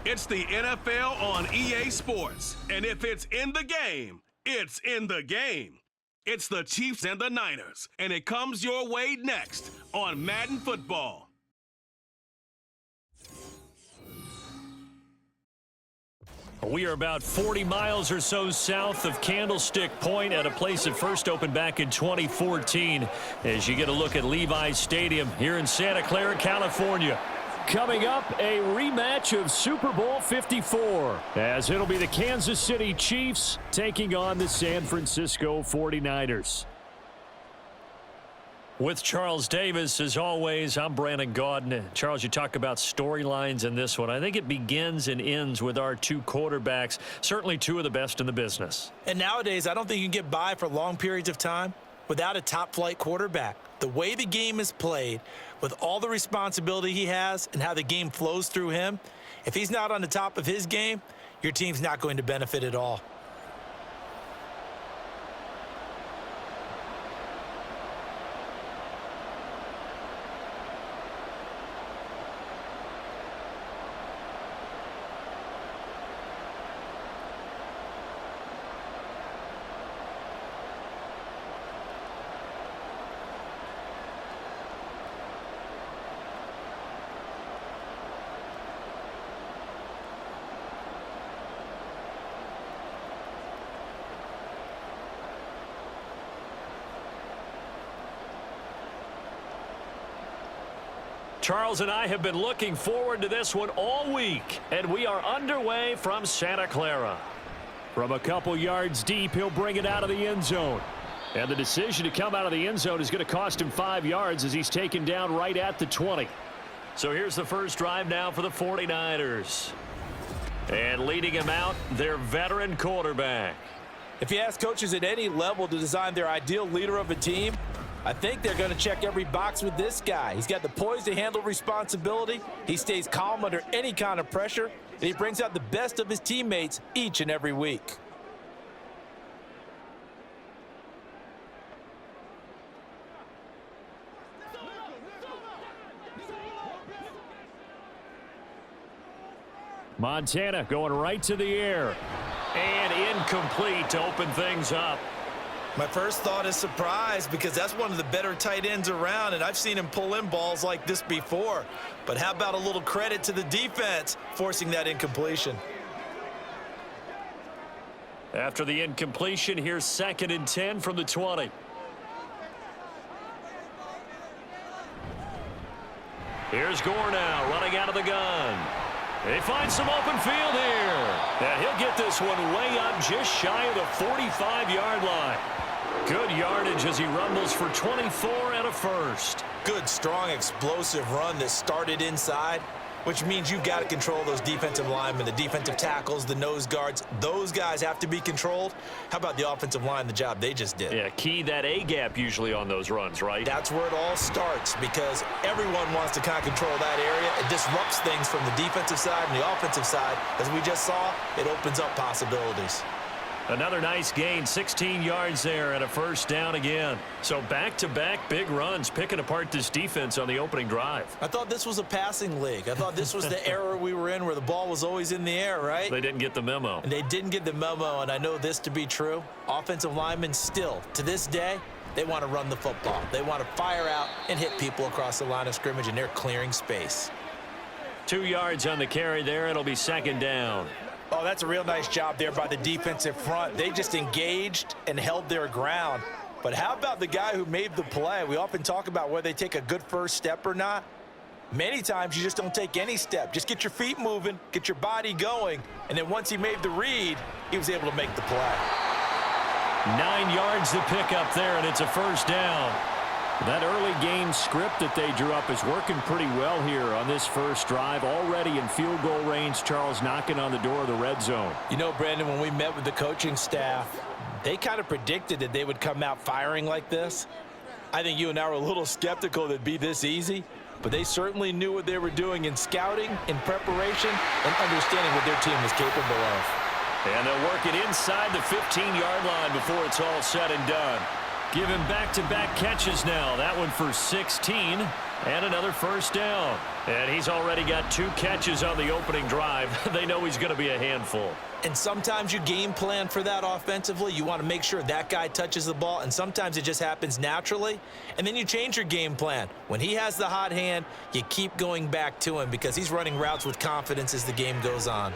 It's the NFL on EA Sports. And if it's in the game, it's in the game. It's the Chiefs and the Niners. And it comes your way next on Madden Football. We are about 40 miles or so south of Candlestick Point at a place that first opened back in 2014 as you get a look at Levi's Stadium here in Santa Clara, California. Coming up, a rematch of Super Bowl 54 as it'll be the Kansas City Chiefs taking on the San Francisco 49ers. With Charles Davis, as always, I'm Brandon Gaudin. Charles, you talk about storylines in this one. I think it begins and ends with our two quarterbacks, certainly two of the best in the business. And nowadays, I don't think you can get by for long periods of time without a top-flight quarterback. The way the game is played, with all the responsibility he has and how the game flows through him, if he's not on the top of his game, your team's not going to benefit at all. Charles and I have been looking forward to this one all week, and we are underway from Santa Clara. From a couple yards deep, he'll bring it out of the end zone. And the decision to come out of the end zone is going to cost him 5 yards as he's taken down right at the 20. So here's the first drive now for the 49ers. And leading him out, their veteran quarterback. If you ask coaches at any level to design their ideal leader of a team, I think they're going to check every box with this guy. He's got the poise to handle responsibility. He stays calm under any kind of pressure, and he brings out the best of his teammates each and every week. Montana going right to the air. And incomplete to open things up. My first thought is surprise because that's one of the better tight ends around, and I've seen him pull in balls like this before. But how about a little credit to the defense forcing that incompletion? After the incompletion, here's 2nd and 10 from the 20. Here's Gore now running out of the gun. They find some open field here. And he'll get this one way up just shy of the 45-yard line. Good yardage as he rumbles for 24 and a first. Good, strong, explosive run that started inside, which means you've got to control those defensive linemen, the defensive tackles, the nose guards. Those guys have to be controlled. How about the offensive line, the job they just did? Yeah, key that A-gap usually on those runs, right? That's where it all starts because everyone wants to kind of control that area. It disrupts things from the defensive side and the offensive side. As we just saw, it opens up possibilities. Another nice gain, 16 yards there and a first down again. So back-to-back big runs, picking apart this defense on the opening drive. I thought this was a passing league. I thought this was the era we were in where the ball was always in the air, right? They didn't get the memo. And they didn't get the memo, and I know this to be true. Offensive linemen still, to this day, they want to run the football. They want to fire out and hit people across the line of scrimmage, and they're clearing space. 2 yards on the carry there. It'll be 2nd down. Oh, that's a real nice job there by the defensive front. They just engaged and held their ground. But how about the guy who made the play? We often talk about whether they take a good first step or not. Many times you just don't take any step. Just get your feet moving, get your body going, and then once he made the read, he was able to make the play. 9 yards to pick up there, and it's a first down. That early game script that they drew up is working pretty well here on this first drive. Already in field goal range, Charles knocking on the door of the red zone. You know, Brandon, when we met with the coaching staff, they kind of predicted that they would come out firing like this. I think you and I were a little skeptical that it'd be this easy, but they certainly knew what they were doing in scouting, in preparation, and understanding what their team was capable of. And they'll work it inside the 15-yard line before it's all said and done. Given back-to-back catches now. That one for 16 and another first down. And he's already got 2 catches on the opening drive. They know he's going to be a handful. And sometimes you game plan for that offensively. You want to make sure that guy touches the ball, and sometimes it just happens naturally. And then you change your game plan. When he has the hot hand, you keep going back to him because he's running routes with confidence as the game goes on.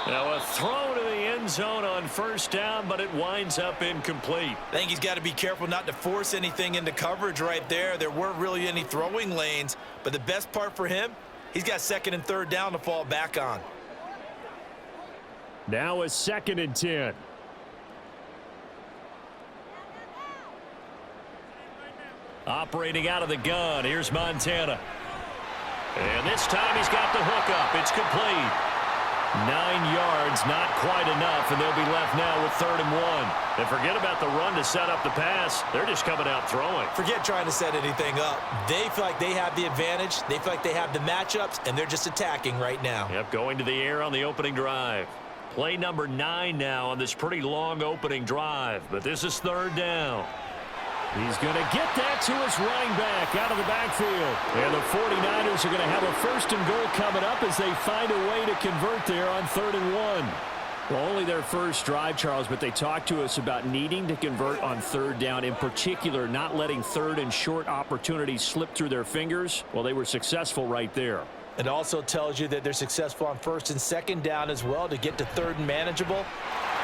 Now a throw to the end zone on first down, but it winds up incomplete. I think he's got to be careful not to force anything into coverage right there. There weren't really any throwing lanes, but the best part for him, he's got 2nd and 3rd down to fall back on. Now a 2nd and 10. Operating out of the gun, here's Montana. And this time he's got the hook up. It's complete. 9 yards, not quite enough, and they'll be left now with 3rd and 1. And forget about the run to set up the pass. They're just coming out throwing. Forget trying to set anything up. They feel like they have the advantage. They feel like they have the matchups, and they're just attacking right now. Yep, going to the air on the opening drive. Play number 9 now on this pretty long opening drive, but this is 3rd down. He's going to get that to his running back out of the backfield. And the 49ers are going to have a 1st and goal coming up as they find a way to convert there on 3rd and 1. Well, only their first drive, Charles, but they talked to us about needing to convert on 3rd down, in particular not letting 3rd and short opportunities slip through their fingers. Well, they were successful right there. It also tells you that they're successful on 1st and 2nd down as well to get to 3rd and manageable.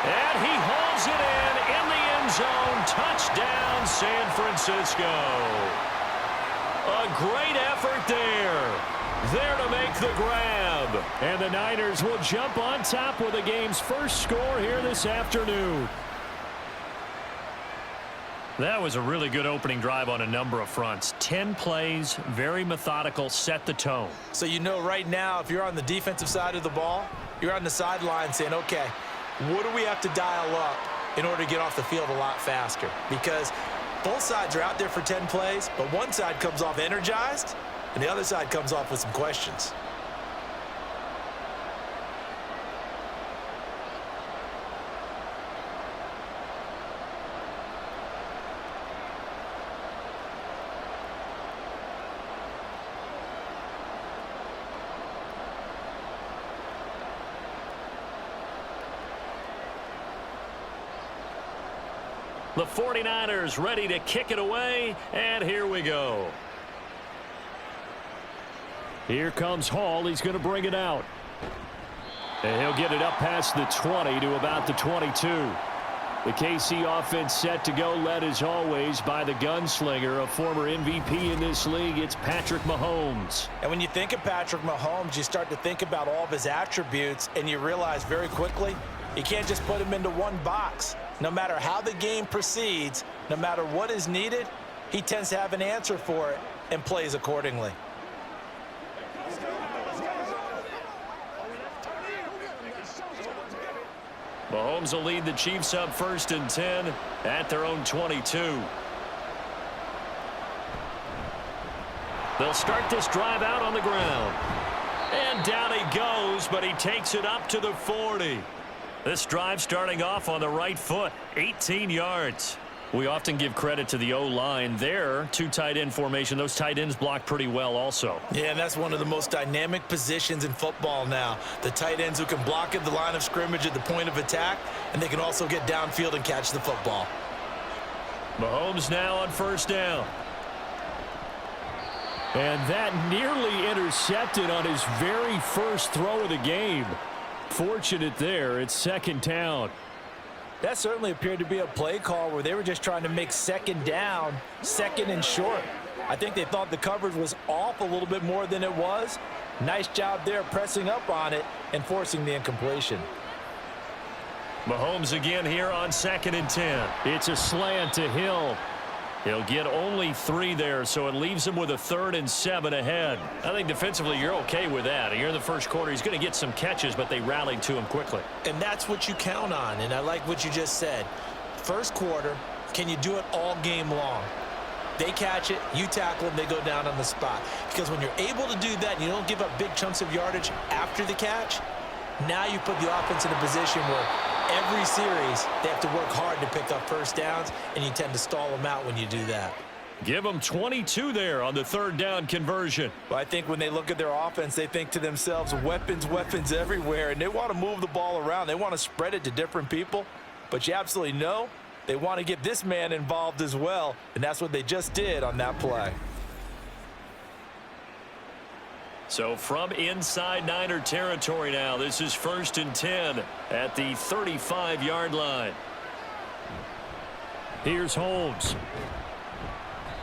And he hauls it in the end zone. Touchdown, San Francisco. A great effort there. There to make the grab. And the Niners will jump on top with the game's first score here this afternoon. That was a really good opening drive on a number of fronts. 10 plays, very methodical, set the tone. So you know right now, if you're on the defensive side of the ball, you're on the sideline saying, okay, what do we have to dial up in order to get off the field a lot faster? Because both sides are out there for 10 plays, but one side comes off energized, and the other side comes off with some questions. The 49ers ready to kick it away, and here we go. Here comes Hall. He's going to bring it out. And he'll get it up past the 20 to about the 22. The KC offense set to go, led as always by the gunslinger, a former MVP in this league. It's Patrick Mahomes. And when you think of Patrick Mahomes, you start to think about all of his attributes, and you realize very quickly you can't just put him into one box. No matter how the game proceeds, no matter what is needed, he tends to have an answer for it and plays accordingly. Mahomes will lead the Chiefs up 1st and 10 at their own 22. They'll start this drive out on the ground. And down he goes, but he takes it up to the 40. This drive starting off on the right foot, 18 yards. We often give credit to the O-line there. 2 tight end formation. Those tight ends block pretty well also. Yeah, and that's one of the most dynamic positions in football now. The tight ends who can block at the line of scrimmage at the point of attack, and they can also get downfield and catch the football. Mahomes now on 1st down. And that nearly intercepted on his very first throw of the game. Fortunate there. It's 2nd down. That certainly appeared to be a play call where they were just trying to make 2nd down, 2nd and short. I think they thought the coverage was off a little bit more than it was. Nice job there pressing up on it and forcing the incompletion. Mahomes again here on 2nd and 10. It's a slant to Hill. He'll get only 3 there, so it leaves him with a 3rd and 7 ahead. I think defensively you're okay with that. Here in the first quarter, he's going to get some catches, but they rallied to him quickly. And that's what you count on, and I like what you just said. First quarter, can you do it all game long? They catch it, you tackle them, they go down on the spot. Because when you're able to do that and you don't give up big chunks of yardage after the catch, now you put the offense in a position where every series, they have to work hard to pick up first downs, and you tend to stall them out when you do that. Give them 22 there on the third down conversion. Well, I think when they look at their offense, they think to themselves, weapons, weapons everywhere, and they want to move the ball around. They want to spread it to different people, but you absolutely know they want to get this man involved as well, and that's what they just did on that play. So from inside Niner territory now, this is 1st and 10 at the 35-yard line. Here's Holmes.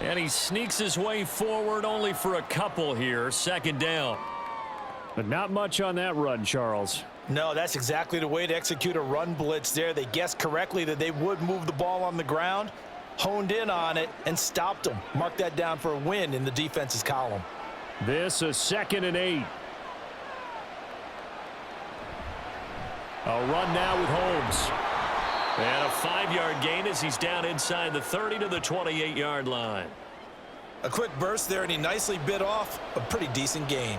And he sneaks his way forward only for a couple here. 2nd down. But not much on that run, Charles. No, that's exactly the way to execute a run blitz there. They guessed correctly that they would move the ball on the ground, honed in on it, and stopped them. Mark that down for a win in the defense's column. This is 2nd and 8. A run now with Holmes. And a 5-yard gain as he's down inside the 30 to the 28-yard line. A quick burst there, and he nicely bit off a pretty decent gain.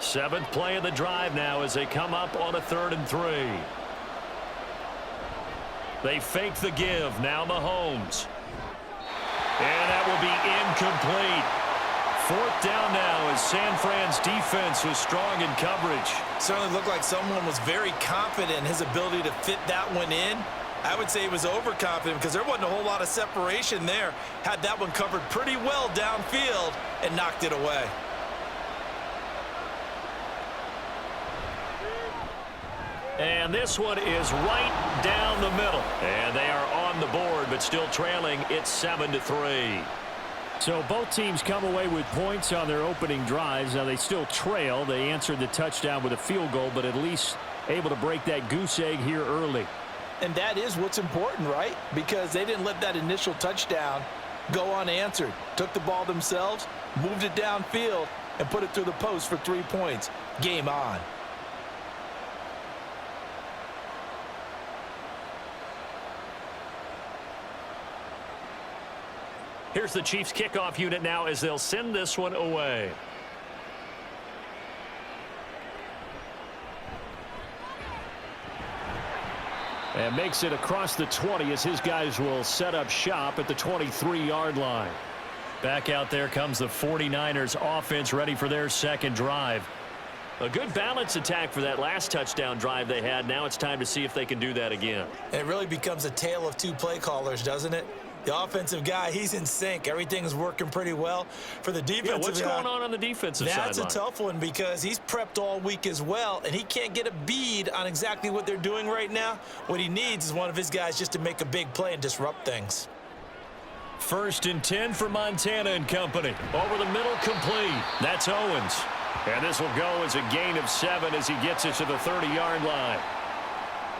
Seventh play of the drive now as they come up on a 3rd and 3. They fake the give. Now Mahomes. And that will be incomplete. 4th down now as San Fran's defense was strong in coverage. Certainly looked like someone was very confident in his ability to fit that one in. I would say he was overconfident because there wasn't a whole lot of separation there. Had that one covered pretty well downfield and knocked it away. And this one is right down the middle. And they are on the board, but still trailing. It's 7-3. So both teams come away with points on their opening drives. Now they still trail. They answered the touchdown with a field goal, but at least able to break that goose egg here early. And that is what's important, right? Because they didn't let that initial touchdown go unanswered. Took the ball themselves, moved it downfield, and put it through the post for 3 points. Game on. Here's the Chiefs kickoff unit now as they'll send this one away. And makes it across the 20 as his guys will set up shop at the 23-yard line. Back out there comes the 49ers offense ready for their 2nd drive. A good balance attack for that last touchdown drive they had. Now it's time to see if they can do that again. And it really becomes a tale of 2 play callers, doesn't it? The offensive guy, he's in sync. Everything's working pretty well. For the defensive guy, what's going on the defensive side? That's a tough one because he's prepped all week as well, and he can't get a bead on exactly what they're doing right now. What he needs is one of his guys just to make a big play and disrupt things. 1st and 10 for Montana and company. Over the middle, complete. That's Owens. And this will go as a gain of 7 as he gets it to the 30-yard line.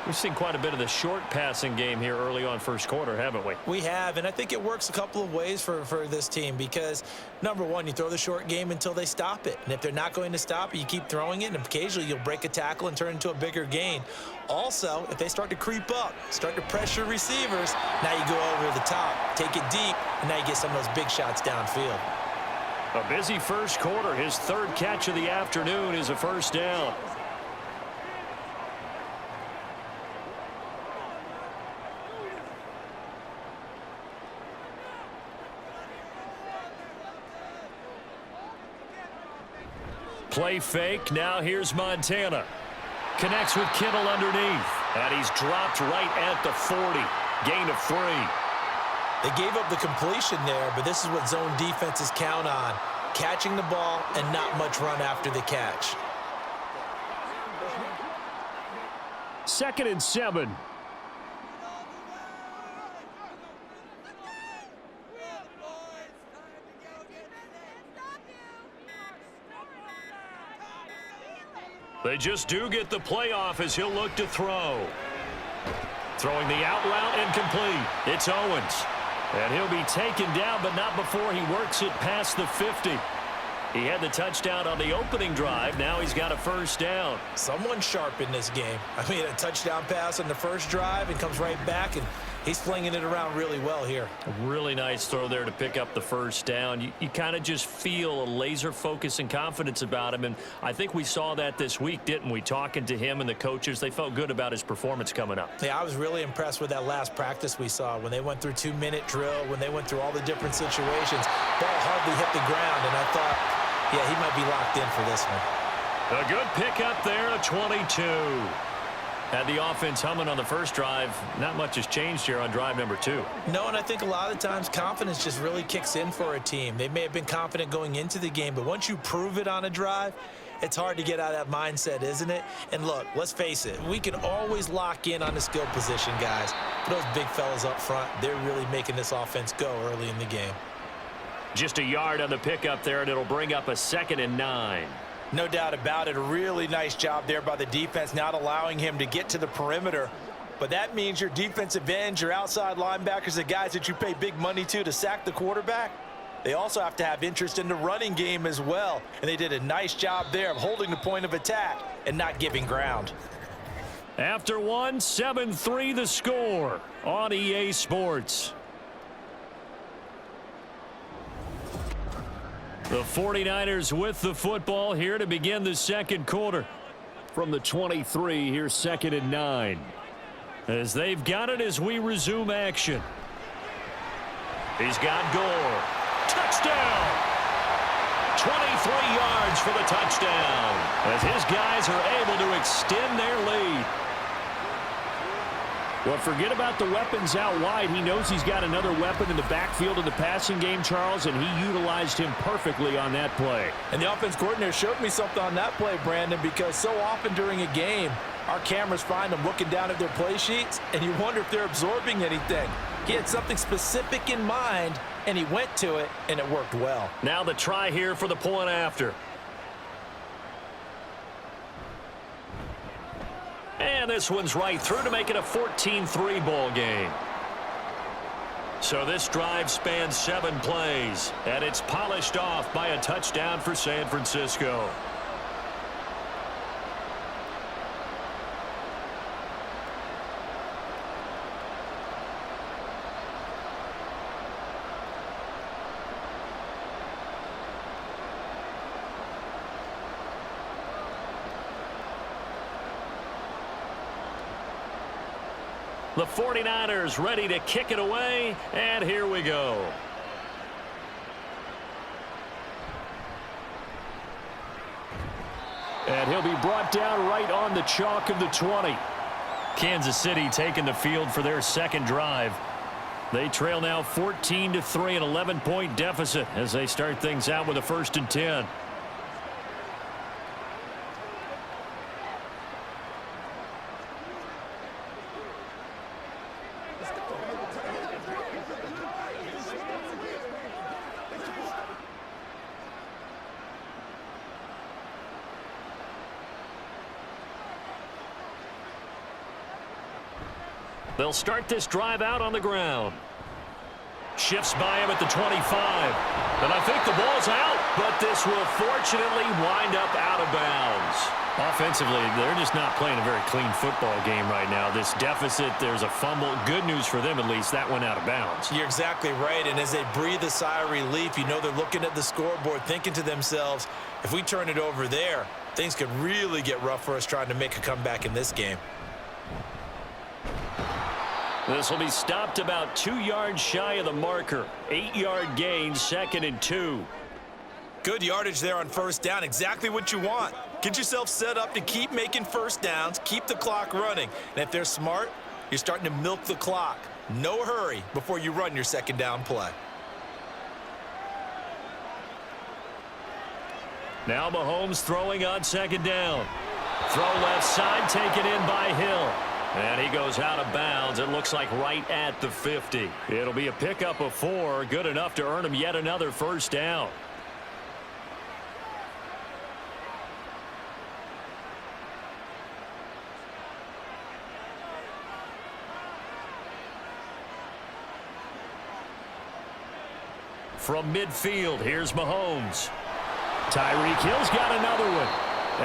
We've seen quite a bit of the short passing game here early on 1st quarter, haven't we? We have, and I think it works a couple of ways for this team because, number one, you throw the short game until they stop it. And if they're not going to stop it, you keep throwing it, and occasionally you'll break a tackle and turn into a bigger gain. Also, if they start to creep up, start to pressure receivers, now you go over the top, take it deep, and now you get some of those big shots downfield. A busy 1st quarter. His 3rd catch of the afternoon is a 1st down. Play fake. Now here's Montana. Connects with Kittle underneath. And he's dropped right at the 40. Gain of 3. They gave up the completion there, but this is what zone defenses count on. Catching the ball and not much run after the catch. 2nd and 7. They just do get the playoff as he'll look to throw. Throwing the out route and complete. It's Owens. And he'll be taken down, but not before he works it past the 50. He had the touchdown on the opening drive. Now he's got a 1st down. Someone sharp in this game. I mean, a touchdown pass on the 1st drive and comes right back and He's flinging it around really well here. A really nice throw there to pick up the first down. You kind of just feel a laser focus and confidence about him, and I think we saw that this week, didn't we? Talking to him and the coaches, they felt good about his performance coming up. Yeah, I was really impressed with that last practice we saw when they went through 2-minute drill, when they went through all the different situations. Ball hardly hit the ground, and I thought, yeah, he might be locked in for this one. A good pickup there to 22. Had the offense humming on the first drive. Not much has changed here on drive number 2. No, and I think a lot of times confidence just really kicks in for a team. They may have been confident going into the game, but once you prove it on a drive, it's hard to get out of that mindset, isn't it? And look, let's face it, we can always lock in on the skill position, guys. But those big fellas up front, they're really making this offense go early in the game. Just a yard on the pickup there, and it'll bring up a 2nd and 9. No doubt about it. A really nice job there by the defense, not allowing him to get to the perimeter. But that means your defensive ends, your outside linebackers, the guys that you pay big money to sack the quarterback, they also have to have interest in the running game as well. And they did a nice job there of holding the point of attack and not giving ground. After one, 7-3 the score on EA Sports. The 49ers with the football here to begin the second quarter. From the 23, here's 2nd and 9. As they've got it as we resume action. He's got Gore. Touchdown! 23 yards for the touchdown. As his guys are able to extend their lead. Well, forget about the weapons out wide. He knows he's got another weapon in the backfield in the passing game, Charles, and he utilized him perfectly on that play. And the offense coordinator showed me something on that play, Brandon, because so often during a game, our cameras find them looking down at their play sheets, and you wonder if they're absorbing anything. He had something specific in mind, and he went to it, and it worked well. Now the try here for the point after. And this one's right through to make it a 14-3 ball game. So this drive spans 7 plays, and it's polished off by a touchdown for San Francisco. The 49ers ready to kick it away, and here we go. And he'll be brought down right on the chalk of the 20. Kansas City taking the field for their second drive. They trail now 14-3, an 11-point deficit as they start things out with a 1st and 10. They'll start this drive out on the ground. Shifts by him at the 25. And I think the ball's out, but this will fortunately wind up out of bounds. Offensively, they're just not playing a very clean football game right now. This deficit, there's a fumble. Good news for them, at least. That went out of bounds. You're exactly right, and as they breathe a sigh of relief, you know they're looking at the scoreboard, thinking to themselves, if we turn it over there, things could really get rough for us trying to make a comeback in this game. This will be stopped about 2 yards shy of the marker. 8-yard gain, 2nd and 2. Good yardage there on 1st down. Exactly what you want. Get yourself set up to keep making 1st downs, keep the clock running. And if they're smart, you're starting to milk the clock. No hurry before you run your 2nd down play. Now Mahomes throwing on 2nd down. Throw left side, taken in by Hill. And he goes out of bounds. It looks like right at the 50. It'll be a pickup of 4. Good enough to earn him yet another 1st down. From midfield, here's Mahomes. Tyreek Hill's got another one.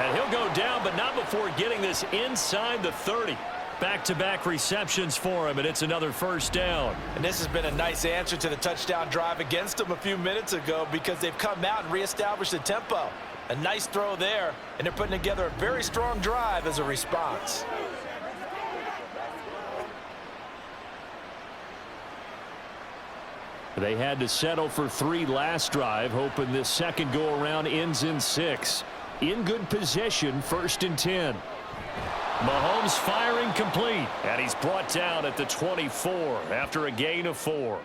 And he'll go down, but not before getting this inside the 30. Back-to-back receptions for him, and it's another first down. And this has been a nice answer to the touchdown drive against them a few minutes ago because they've come out and reestablished the tempo. A nice throw there, and they're putting together a very strong drive as a response. They had to settle for 3 last drive, hoping this second go-around ends in 6. In good position, 1st and 10. Mahomes firing complete, and he's brought down at the 24 after a gain of 4.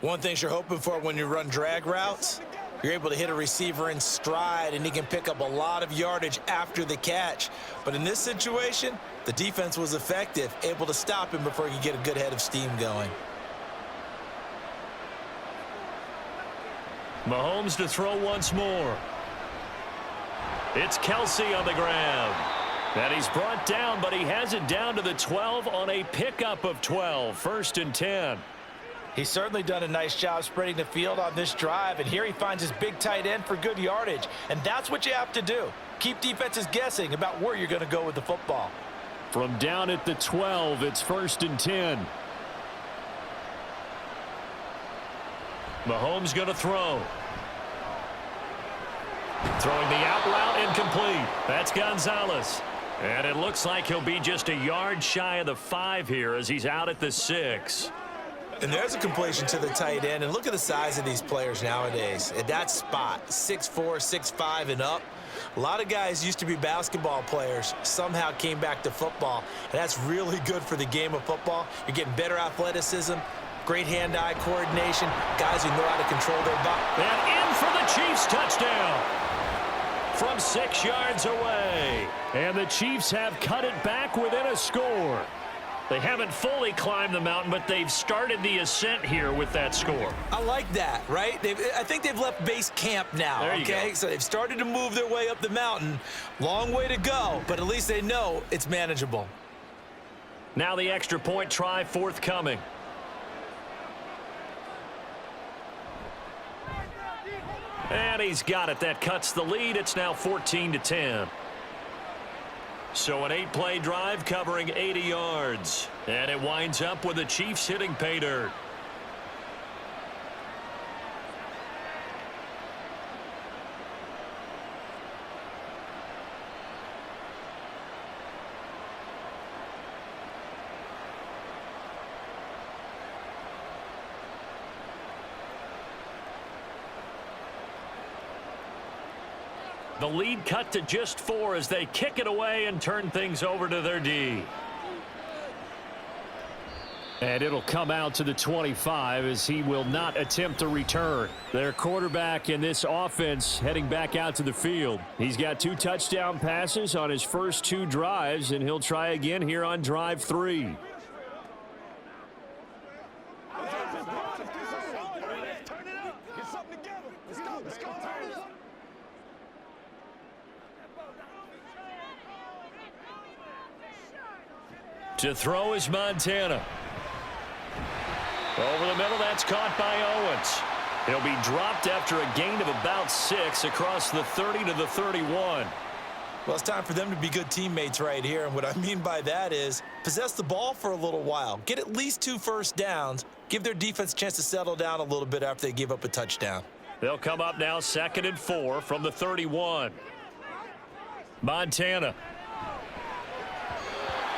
One thing you're hoping for when you run drag routes, you're able to hit a receiver in stride, and he can pick up a lot of yardage after the catch. But in this situation, the defense was effective, able to stop him before he could get a good head of steam going. Mahomes to throw once more. It's Kelsey on the ground. And he's brought down, but he has it down to the 12 on a pickup of 12. 1st and 10. He's certainly done a nice job spreading the field on this drive, and here he finds his big tight end for good yardage. And that's what you have to do. Keep defenses guessing about where you're going to go with the football. From down at the 12, it's 1st and 10. Mahomes going to throw. Throwing the out route incomplete. That's Gonzalez. And it looks like he'll be just a yard shy of the 5 here as he's out at the 6. And there's a completion to the tight end. And look at the size of these players nowadays. At that spot, 6'4", 6'5", and up. A lot of guys used to be basketball players, somehow came back to football. And that's really good for the game of football. You're getting better athleticism, great hand-eye coordination, guys who know how to control their body. And in for the Chiefs touchdown from 6 yards away. And the Chiefs have cut it back within a score. They haven't fully climbed the mountain, but they've started the ascent here with that score. I like that, right? I think they've left base camp now, there you okay? go. So they've started to move their way up the mountain. Long way to go, but at least they know it's manageable. Now the extra point try forthcoming. And he's got it. That cuts the lead. It's now 14-10. So an 8-play drive covering 80 yards. And it winds up with the Chiefs hitting pay dirt. The lead cut to just 4 as they kick it away and turn things over to their D. And it'll come out to the 25 as he will not attempt a return. Their quarterback in this offense heading back out to the field. He's got 2 touchdown passes on his first 2 drives, and he'll try again here on drive 3. To throw is Montana. Over the middle, that's caught by Owens. He'll be dropped after a gain of about 6 across the 30 to the 31. Well, it's time for them to be good teammates right here. And what I mean by that is possess the ball for a little while. Get at least 2 first downs. Give their defense a chance to settle down a little bit after they give up a touchdown. They'll come up now 2nd and 4 from the 31. Montana.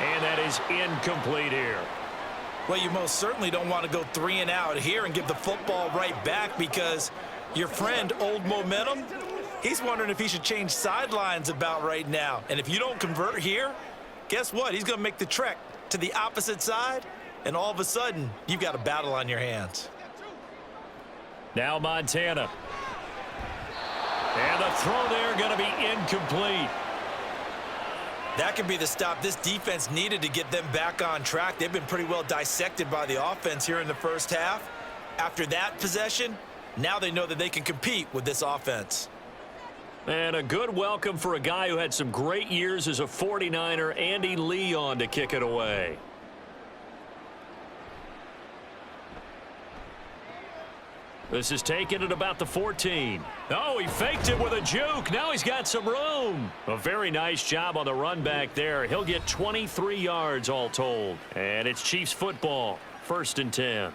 And that is incomplete here. Well, you most certainly don't want to go 3 and out here and give the football right back because your friend, Old Momentum, he's wondering if he should change sidelines about right now. And if you don't convert here, guess what? He's going to make the trek to the opposite side, and all of a sudden, you've got a battle on your hands. Now Montana. And the throw there going to be incomplete. That could be the stop this defense needed to get them back on track. They've been pretty well dissected by the offense here in the first half. After that possession, now they know that they can compete with this offense. And a good welcome for a guy who had some great years as a 49er, Andy Leon, to kick it away. This is taken at about the 14. Oh, he faked it with a juke. Now he's got some room. A very nice job on the run back there. He'll get 23 yards all told. And it's Chiefs football, 1st and 10.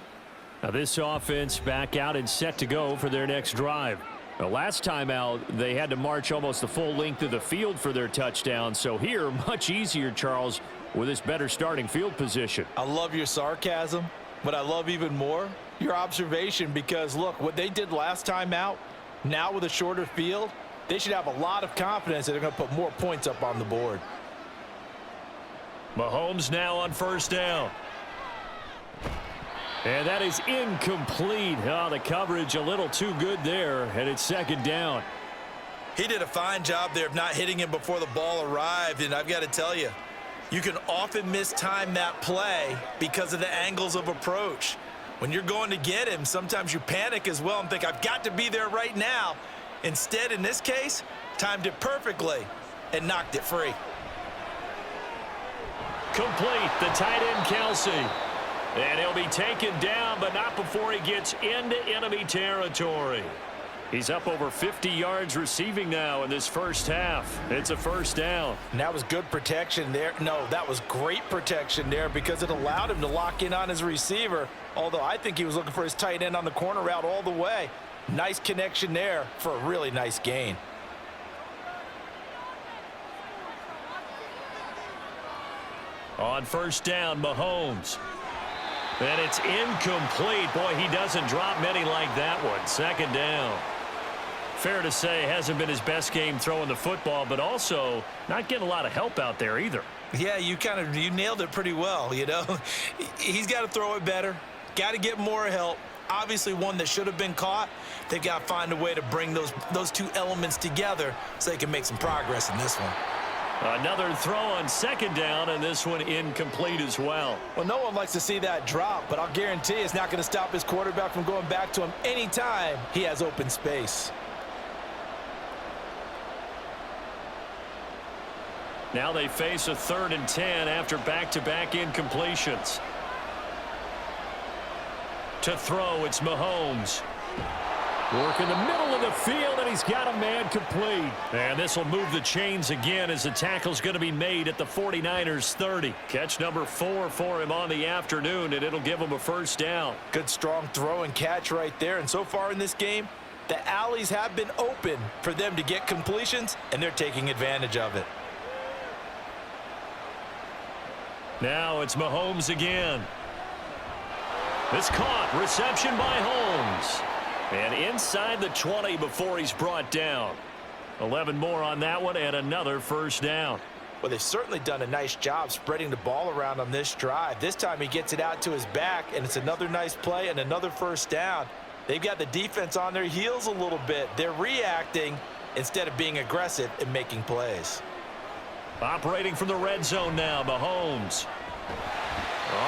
Now this offense back out and set to go for their next drive. The last time out, they had to march almost the full length of the field for their touchdown. So here, much easier, Charles, with this better starting field position. I love your sarcasm, but I love even more your observation, because look, what they did last time out, now with a shorter field, they should have a lot of confidence that they're going to put more points up on the board. Mahomes now on 1st down. And that is incomplete. Oh, the coverage a little too good there, and it's 2nd down. He did a fine job there of not hitting him before the ball arrived, and I've got to tell you, you can often mistime that play because of the angles of approach. When you're going to get him, sometimes you panic as well and think, I've got to be there right now. Instead, in this case, timed it perfectly and knocked it free. Complete, the tight end, Kelsey. And he'll be taken down, but not before he gets into enemy territory. He's up over 50 yards receiving now in this first half. It's a 1st down. And that was good protection there. No, that was great protection there because it allowed him to lock in on his receiver, although I think he was looking for his tight end on the corner route all the way. Nice connection there for a really nice gain. On 1st down, Mahomes. And it's incomplete. Boy, he doesn't drop many like that one. 2nd down. Fair to say, hasn't been his best game throwing the football, but also not getting a lot of help out there either. Yeah, you nailed it pretty well, you know. He's got to throw it better. Got to get more help. Obviously one that should have been caught. They've got to find a way to bring those two elements together so they can make some progress in this one. Another throw on 2nd down, and this one incomplete as well. Well, no one likes to see that drop, but I'll guarantee it's not going to stop his quarterback from going back to him anytime he has open space. Now they face a 3rd and 10 after back-to-back incompletions. To throw, it's Mahomes. Work in the middle of the field, and he's got a man complete. And this will move the chains again as the tackle's going to be made at the 49ers 30. Catch number 4 for him on the afternoon, and it'll give him a 1st down. Good strong throw and catch right there. And so far in this game, the alleys have been open for them to get completions, and they're taking advantage of it. Now it's Mahomes again. It's caught. Reception by Holmes. And inside the 20 before he's brought down. 11 more on that one and another 1st down. Well, they've certainly done a nice job spreading the ball around on this drive. This time he gets it out to his back, and it's another nice play and another 1st down. They've got the defense on their heels a little bit. They're reacting instead of being aggressive and making plays. Operating from the red zone now, Mahomes.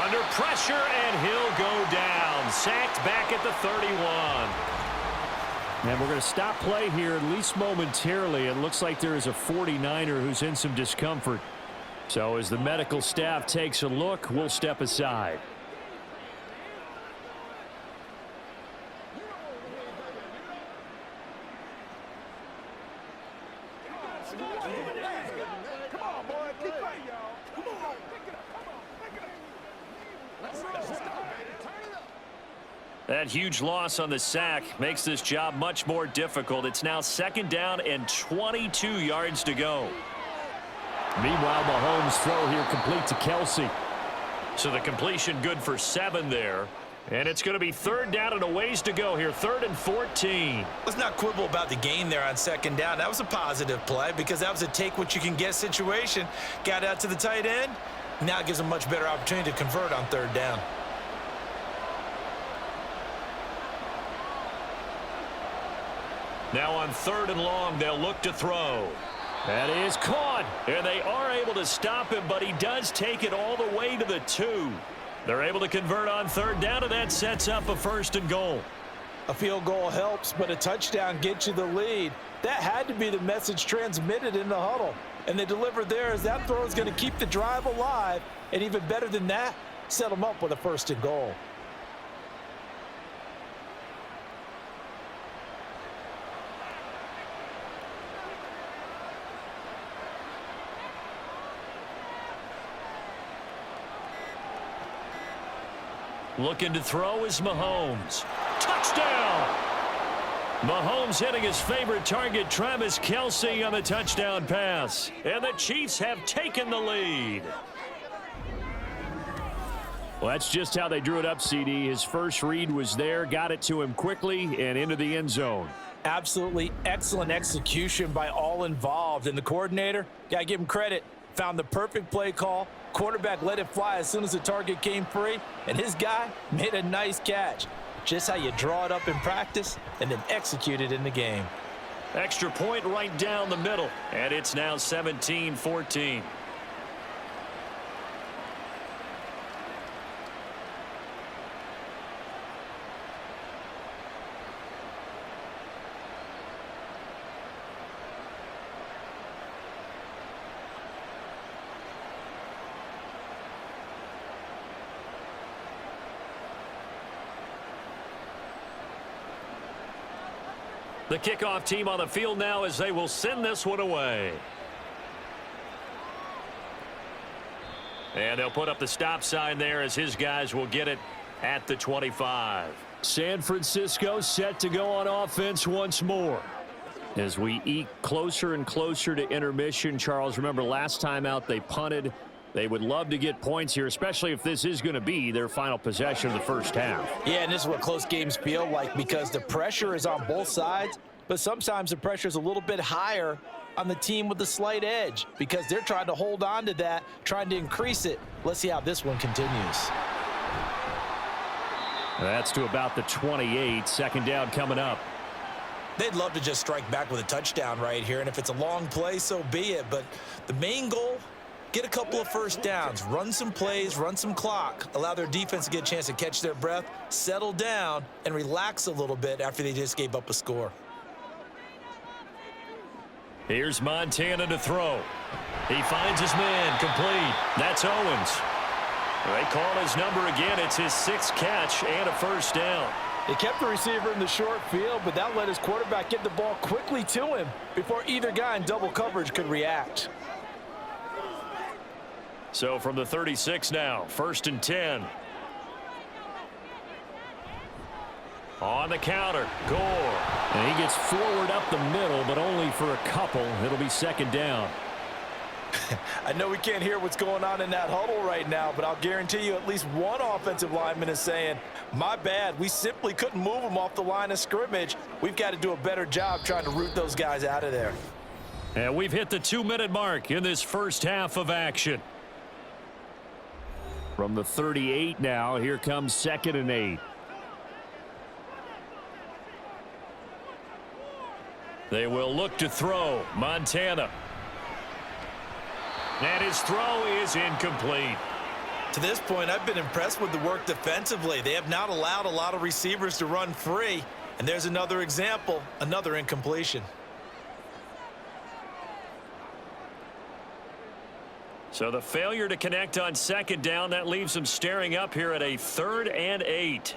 Under pressure, and he'll go down. Sacked back at the 31. And we're going to stop play here, at least momentarily. It looks like there is a 49er who's in some discomfort. So as the medical staff takes a look, we'll step aside. That huge loss on the sack makes this job much more difficult. It's now 2nd down and 22 yards to go. Meanwhile, Mahomes' throw here complete to Kelsey. So the completion good for 7 there. And it's going to be 3rd down and a ways to go here. 3rd and 14. Let's not quibble about the gain there on 2nd down. That was a positive play because that was a take-what-you-can-get situation. Got out to the tight end. Now it gives a much better opportunity to convert on 3rd down. Now on 3rd and long, they'll look to throw. That is caught, and they are able to stop him, but he does take it all the way to the 2. They're able to convert on 3rd down, and that sets up a 1st and goal. A field goal helps, but a touchdown gets you the lead. That had to be the message transmitted in the huddle, and they delivered there as that throw is going to keep the drive alive, and even better than that, set them up with a 1st and goal. Looking to throw is Mahomes. Touchdown! Mahomes hitting his favorite target, Travis Kelce, on the touchdown pass. And the Chiefs have taken the lead. Well, that's just how they drew it up, CD. His first read was there, got it to him quickly, and into the end zone. Absolutely excellent execution by all involved. And the coordinator, got to give him credit, found the perfect play call. Quarterback let it fly as soon as the target came free, and his guy made a nice catch. Just how you draw it up in practice and then execute it in the game. Extra point right down the middle, and it's now 17-14. The kickoff team on the field now as they will send this one away. And they'll put up the stop sign there as his guys will get it at the 25. San Francisco set to go on offense once more. As we eke closer and closer to intermission, Charles, remember last time out they punted. They would love to get points here, especially if this is going to be their final possession of the first half. Yeah, and this is what close games feel like because the pressure is on both sides, but sometimes the pressure is a little bit higher on the team with the slight edge because they're trying to hold on to that, trying to increase it. Let's see how this one continues. That's to about the 28. Second down coming up. They'd love to just strike back with a touchdown right here, and if it's a long play, so be it. But the main goal, get a couple of first downs, run some plays, run some clock, allow their defense to get a chance to catch their breath, settle down, and relax a little bit after they just gave up a score. Here's Montana to throw. He finds his man, complete. That's Owens. They call his number again. It's his 6th catch and a first down. They kept the receiver in the short field, but that let his quarterback get the ball quickly to him before either guy in double coverage could react. So from the 36 now, 1st and 10. On the counter, Gore. And he gets forward up the middle, but only for a couple. It'll be 2nd down. I know we can't hear what's going on in that huddle right now, but I'll guarantee you at least one offensive lineman is saying, my bad, we simply couldn't move them off the line of scrimmage. We've got to do a better job trying to root those guys out of there. And we've hit the 2-minute mark in this first half of action. From the 38 now, here comes 2nd and 8. They will look to throw. Montana. And his throw is incomplete. To this point, I've been impressed with the work defensively. They have not allowed a lot of receivers to run free. And there's another example, another incompletion. So the failure to connect on 2nd down, that leaves them staring up here at a 3rd and 8.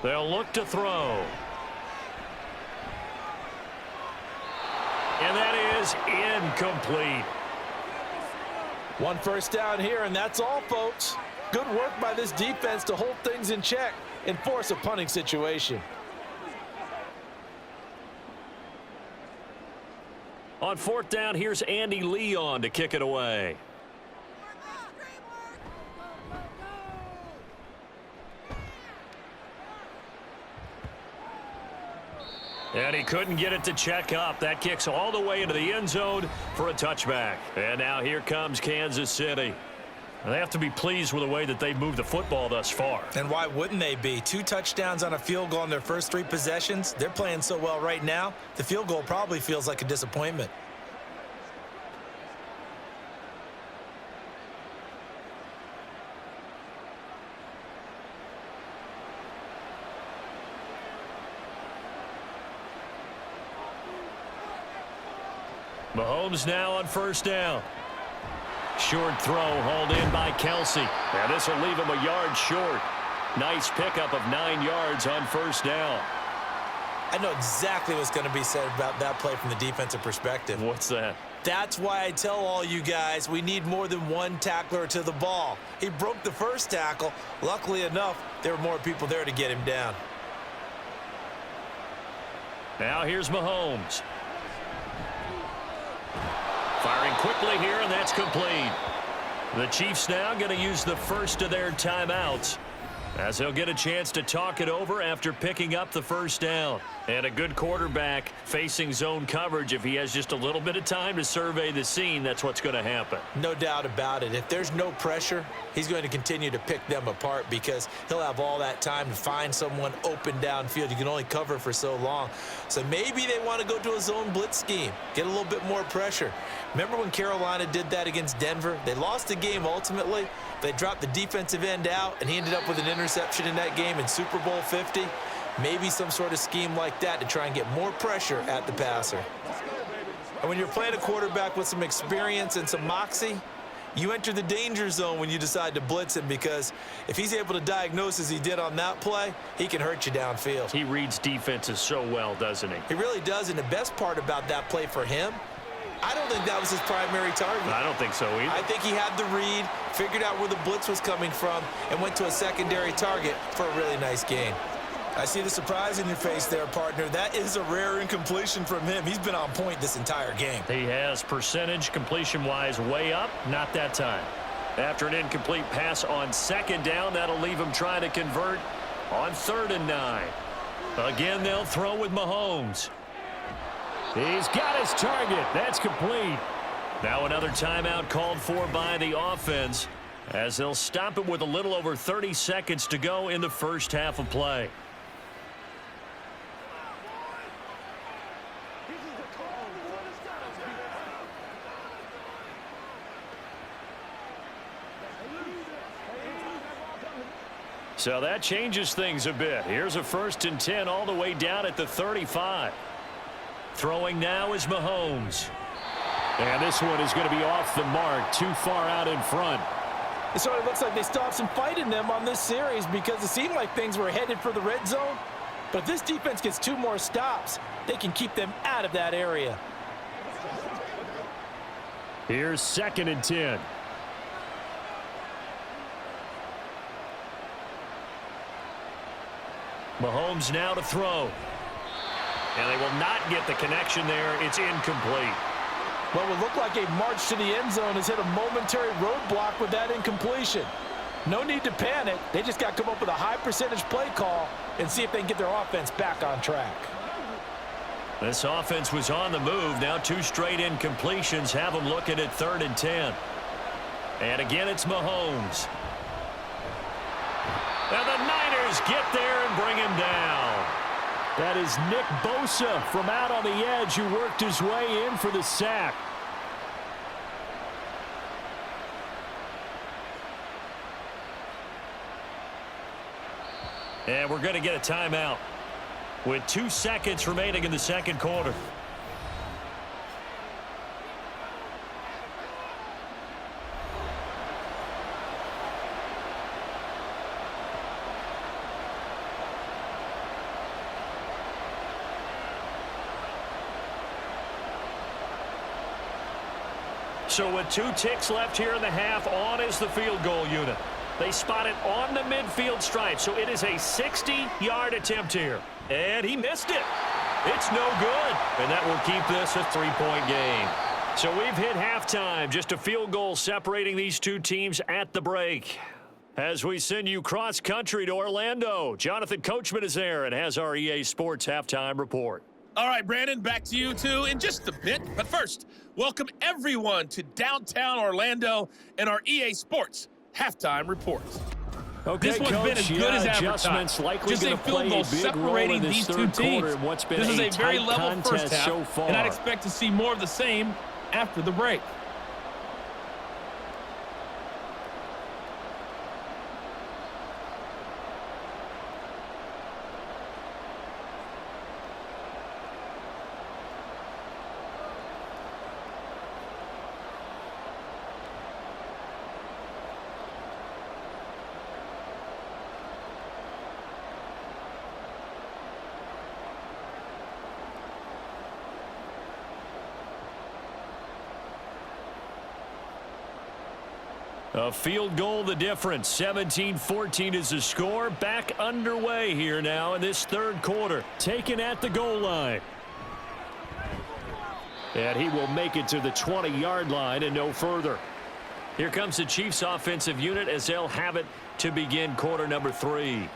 They'll look to throw. And that is incomplete. One first down here, and that's all, folks. Good work by this defense to hold things in check and force a punting situation. On 4th down, here's Andy Leon to kick it away. And he couldn't get it to check up. That kicks all the way into the end zone for a touchback. And now here comes Kansas City. They have to be pleased with the way that they've moved the football thus far. And why wouldn't they be? 2 touchdowns on a field goal in their first 3 possessions. They're playing so well right now, the field goal probably feels like a disappointment. Mahomes now on 1st down. Short throw hauled in by Kelce. And this will leave him a yard short. Nice pickup of 9 yards on 1st down. I know exactly what's going to be said about that play from the defensive perspective. What's that? That's why I tell all you guys we need more than one tackler to the ball. He broke the first tackle. Luckily enough, there were more people there to get him down. Now here's Mahomes. Firing quickly here, and that's complete. The Chiefs now going to use the first of their timeouts, as they'll get a chance to talk it over after picking up the first down. And a good quarterback facing zone coverage, if he has just a little bit of time to survey the scene, that's what's going to happen. No doubt about it. If there's no pressure, he's going to continue to pick them apart because he'll have all that time to find someone open downfield. You can only cover for so long. So maybe they want to go to a zone blitz scheme, get a little bit more pressure. Remember when Carolina did that against Denver? They lost the game ultimately. They dropped the defensive end out, and he ended up with an interception in that game in Super Bowl 50. Maybe some sort of scheme like that to try and get more pressure at the passer. And when you're playing a quarterback with some experience and some moxie, you enter the danger zone when you decide to blitz him, because if he's able to diagnose as he did on that play, he can hurt you downfield. He reads defenses so well, doesn't he? He really does, and the best part about that play for him, I don't think that was his primary target. I don't think so either. I think he had the read, figured out where the blitz was coming from, and went to a secondary target for a really nice gain. I see the surprise in your face there, partner. That is a rare incompletion from him. He's been on point this entire game. He has percentage completion-wise way up, not that time. After an incomplete pass on second down, that'll leave him trying to convert on 3rd and 9. Again, they'll throw with Mahomes. He's got his target. That's complete. Now another timeout called for by the offense, as they'll stop it with a little over 30 seconds to go in the first half of play. So that changes things a bit. Here's a 1st and 10 all the way down at the 35. Throwing now is Mahomes. And this one is going to be off the mark, too far out in front. It sort of looks like they still have some fight in them on this series, because it seemed like things were headed for the red zone. But if this defense gets 2 more stops, they can keep them out of that area. Here's 2nd and 10. Mahomes now to throw. And they will not get the connection there. It's incomplete. What would look like a march to the end zone has hit a momentary roadblock with that incompletion. No need to panic. They just got to come up with a high percentage play call and see if they can get their offense back on track. This offense was on the move. Now 2 straight incompletions have them looking at 3rd and 10. And again, it's Mahomes. And the Niners get there and bring him down. That is Nick Bosa from out on the edge, who worked his way in for the sack. And we're going to get a timeout with 2 seconds remaining in the second quarter. So with 2 ticks left here in the half, on is the field goal unit. They spot it on the midfield stripe, so it is a 60-yard attempt here. And he missed it. It's no good. And that will keep this a 3-point game. So we've hit halftime. Just a field goal separating these 2 teams at the break. As we send you cross-country to Orlando, Jonathan Coachman is there and has our EA Sports halftime report. All right, Brandon, back to you two in just a bit. But first, welcome everyone to downtown Orlando and our EA Sports halftime report. Okay, This one's Coach, been as good as adjustments advertised. likely Just going a to field play goal a big role separating in this these 2 third teams. quarter in what's been This is a a very tight level first contest half, so far. and I'd expect to see more of the same after the break. A field goal the difference. 17-14 is the score. Back underway here now in this third quarter. Taken at the goal line. And he will make it to the 20-yard line and no further. Here comes the Chiefs offensive unit as they'll have it to begin quarter number 3.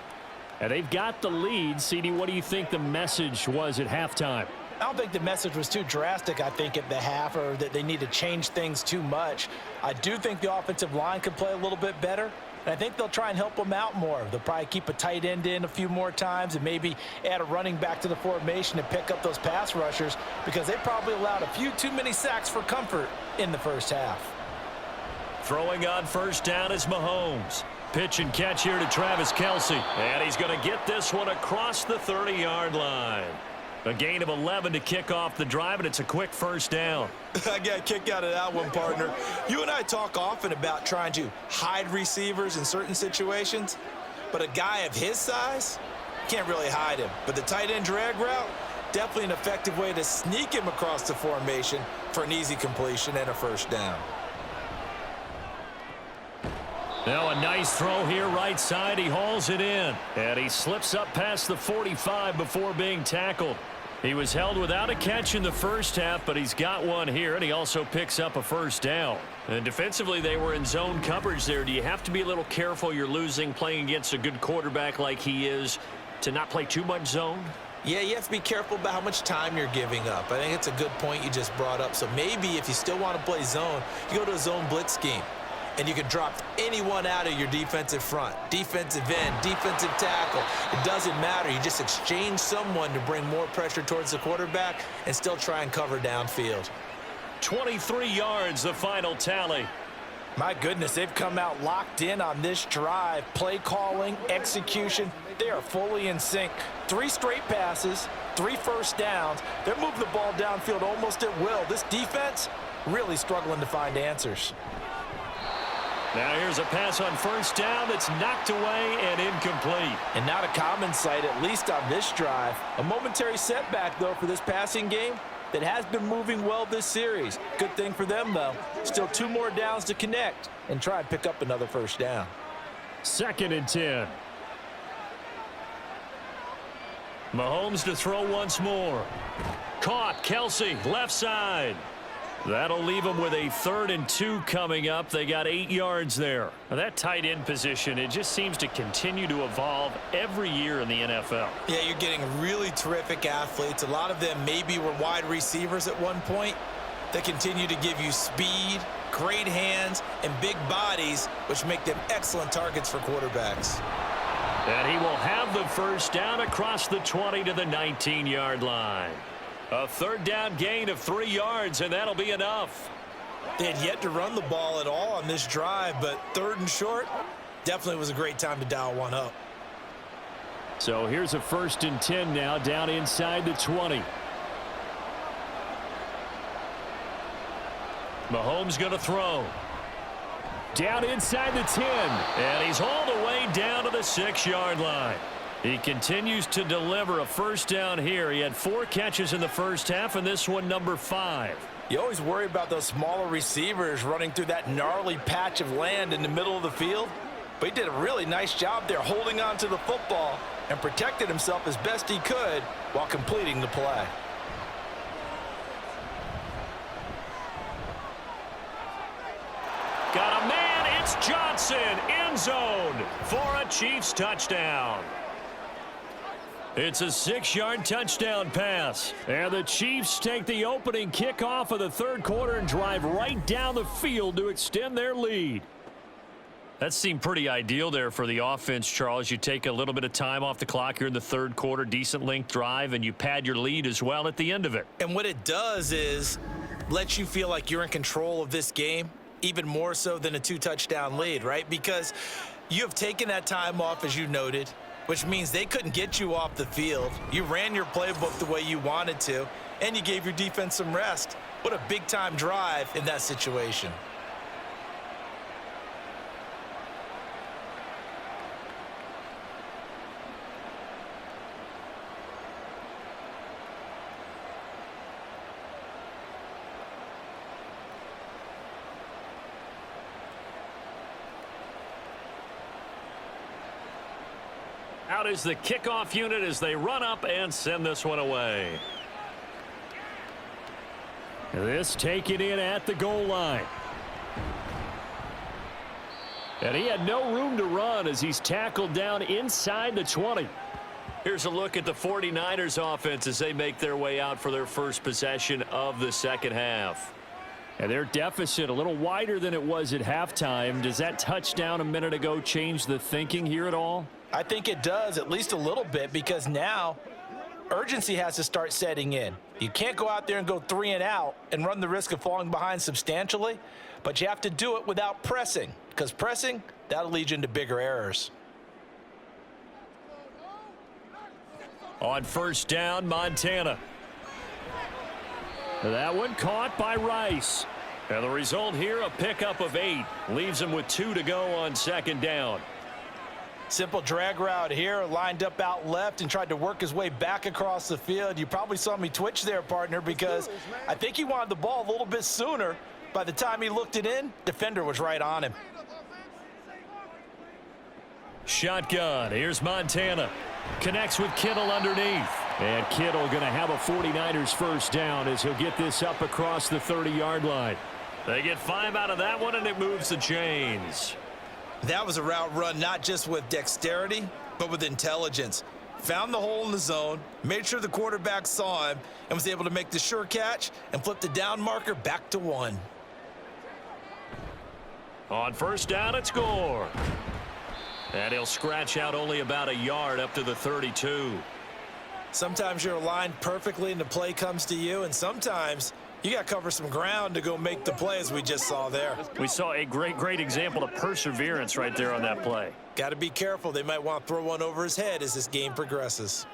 And they've got the lead. CD, what do you think the message was at halftime? I don't think the message was too drastic, I think, at the half, or that they need to change things too much. I do think the offensive line could play a little bit better, and I think they'll try and help them out more. They'll probably keep a tight end in a few more times and maybe add a running back to the formation and pick up those pass rushers because they probably allowed a few too many sacks for comfort in the first half. Throwing on first down is Mahomes. Pitch and catch here to Travis Kelce. And he's going to get this one across the 30-yard line. A gain of 11 to kick off the drive, and it's a quick first down. I got a kick out of that one, partner. You and I talk often about trying to hide receivers in certain situations, but a guy of his size can't really hide him. But the tight end drag route, definitely an effective way to sneak him across the formation for an easy completion and a first down. Now a nice throw here right side. He hauls it in. And he slips up past the 45 before being tackled. He was held without a catch in the first half, but he's got one here, and he also picks up a first down. And defensively, they were in zone coverage there. Do you have to be a little careful you're losing playing against a good quarterback like he is to not play too much zone? Yeah, you have to be careful about how much time you're giving up. I think it's a good point you just brought up. So maybe if you still want to play zone, you go to a zone blitz scheme. And you can drop anyone out of your defensive front, defensive end, defensive tackle. It doesn't matter. You just exchange someone to bring more pressure towards the quarterback and still try and cover downfield. 23 yards, the final tally. My goodness, they've come out locked in on this drive. Play calling, execution, they are fully in sync. 3 straight passes, 3 first downs. They're moving the ball downfield almost at will. This defense really struggling to find answers. Now here's a pass on first down that's knocked away and incomplete. And not a common sight, at least on this drive. A momentary setback, though, for this passing game that has been moving well this series. Good thing for them, though. Still 2 more downs to connect and try and pick up another first down. 2nd and 10. Mahomes to throw once more. Caught. Kelce, left side. That'll leave them with a 3rd and 2 coming up. They got 8 yards there. Now that tight end position, it just seems to continue to evolve every year in the NFL. Yeah, you're getting really terrific athletes. A lot of them maybe were wide receivers at one point. They continue to give you speed, great hands, and big bodies, which make them excellent targets for quarterbacks. And he will have the first down across the 20 to the 19-yard line. A 3rd down gain of 3 yards, and that'll be enough. They had yet to run the ball at all on this drive, but 3rd and short definitely was a great time to dial one up. So here's a 1st and 10 now, down inside the 20. Mahomes going to throw. Down inside the 10, and he's all the way down to the 6-yard line. He continues to deliver a first down here. He had 4 catches in the first half, and this one number 5. You always worry about those smaller receivers running through that gnarly patch of land in the middle of the field. But he did a really nice job there holding on to the football and protected himself as best he could while completing the play. Got a man. It's Johnson. End zone for a Chiefs touchdown. It's a 6-yard touchdown pass. And the Chiefs take the opening kickoff of the 3rd quarter and drive right down the field to extend their lead. That seemed pretty ideal there for the offense, Charles. You take a little bit of time off the clock here in the 3rd quarter, decent length drive, and you pad your lead as well at the end of it. And what it does is let you feel like you're in control of this game, even more so than a 2-touchdown lead, right? Because you have taken that time off, as you noted, which means they couldn't get you off the field. You ran your playbook the way you wanted to, and you gave your defense some rest. What a big-time drive in that situation. Out is the kickoff unit as they run up and send this one away. This taken in at the goal line. And he had no room to run as he's tackled down inside the 20. Here's a look at the 49ers offense as they make their way out for their first possession of the second half. And their deficit a little wider than it was at halftime. Does that touchdown a minute ago change the thinking here at all? I think it does, at least a little bit, because now urgency has to start setting in. You can't go out there and go 3 and out and run the risk of falling behind substantially, but you have to do it without pressing, because pressing, that'll lead you into bigger errors. On first down, Montana. That one caught by Rice. And the result here, a pickup of 8. Leaves him with 2 to go on second down. Simple drag route here, lined up out left and tried to work his way back across the field. You probably saw me twitch there, partner, because I think he wanted the ball a little bit sooner. By the time he looked it in, defender was right on him. Shotgun. Here's Montana. Connects with Kittle underneath. And Kittle going to have a 49ers first down as he'll get this up across the 30-yard line. They get 5 out of that one, and it moves the chains. That was a route run not just with dexterity, but with intelligence. Found the hole in the zone, made sure the quarterback saw him, and was able to make the sure catch and flip the down marker back to 1. On first down, it's Gore. And he'll scratch out only about a yard up to the 32. Sometimes you're aligned perfectly and the play comes to you, and sometimes you got to cover some ground to go make the play, as we just saw there. We saw a great example of perseverance right there on that play. Got to be careful. They might want to throw one over his head as this game progresses.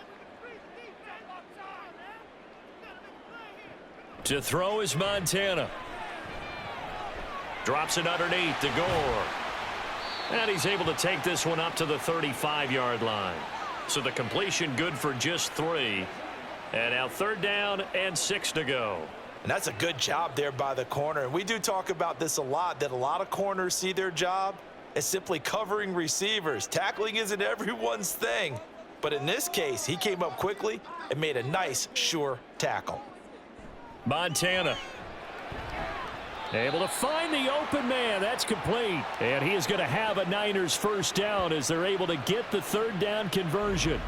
To throw is Montana. Drops it underneath to Gore. And he's able to take this one up to the 35-yard line. So the completion good for just 3. And now third down and 6 to go. And that's a good job there by the corner. And we do talk about this a lot, that a lot of corners see their job as simply covering receivers. Tackling isn't everyone's thing. But in this case, he came up quickly and made a nice, sure tackle. Montana. Able to find the open man. That's complete. And he is going to have a Niners first down as they're able to get the third down conversion.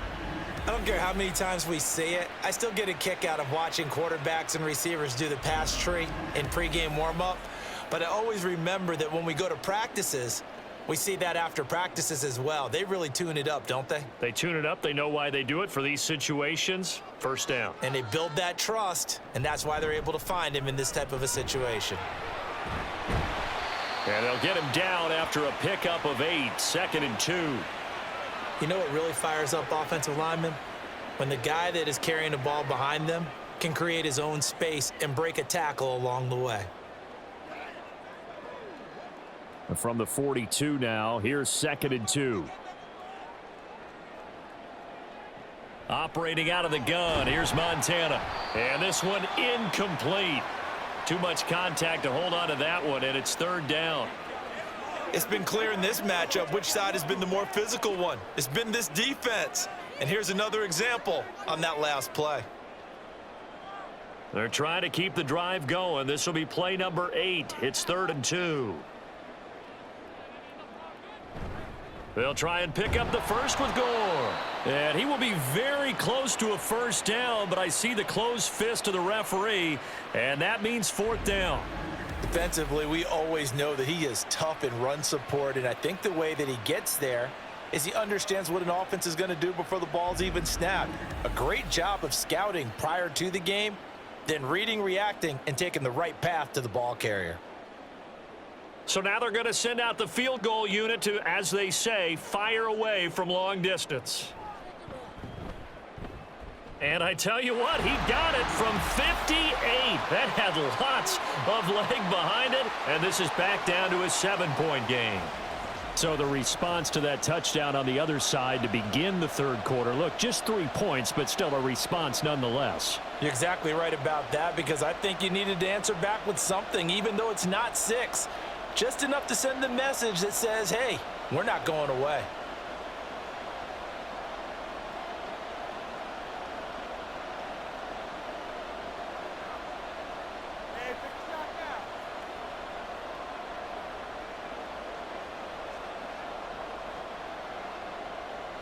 I don't care how many times we see it. I still get a kick out of watching quarterbacks and receivers do the pass tree in pregame warm-up. But I always remember that when we go to practices, we see that after practices as well. They really tune it up, don't they? They tune it up. They know why they do it for these situations. First down. And they build that trust, and that's why they're able to find him in this type of a situation. And they'll get him down after a pickup of 8, 2nd and 2. You know what really fires up offensive linemen? When the guy that is carrying the ball behind them can create his own space and break a tackle along the way. From the 42 now, here's 2nd and 2. Operating out of the gun, here's Montana. And this one incomplete. Too much contact to hold on to that one, and it's third down. It's been clear in this matchup which side has been the more physical one. It's been this defense. And here's another example on that last play. They're trying to keep the drive going. This will be play number 8. It's 3rd and 2. They'll try and pick up the first with Gore. And he will be very close to a first down, but I see the closed fist of the referee, and that means 4th down. Defensively, we always know that he is tough in run support, and I think the way that he gets there is he understands what an offense is going to do before the ball's even snapped. A great job of scouting prior to the game, then reading, reacting, and taking the right path to the ball carrier. So now they're going to send out the field goal unit to, as they say, fire away from long distance. And I tell you what, he got it from 58. That had lots of leg behind it, and this is back down to a 7-point game. So the response to that touchdown on the other side to begin the third quarter. Look, just 3 points, but still a response nonetheless. You're exactly right about that, because I think you needed to answer back with something, even though it's not 6. Just enough to send the message that says, hey, we're not going away.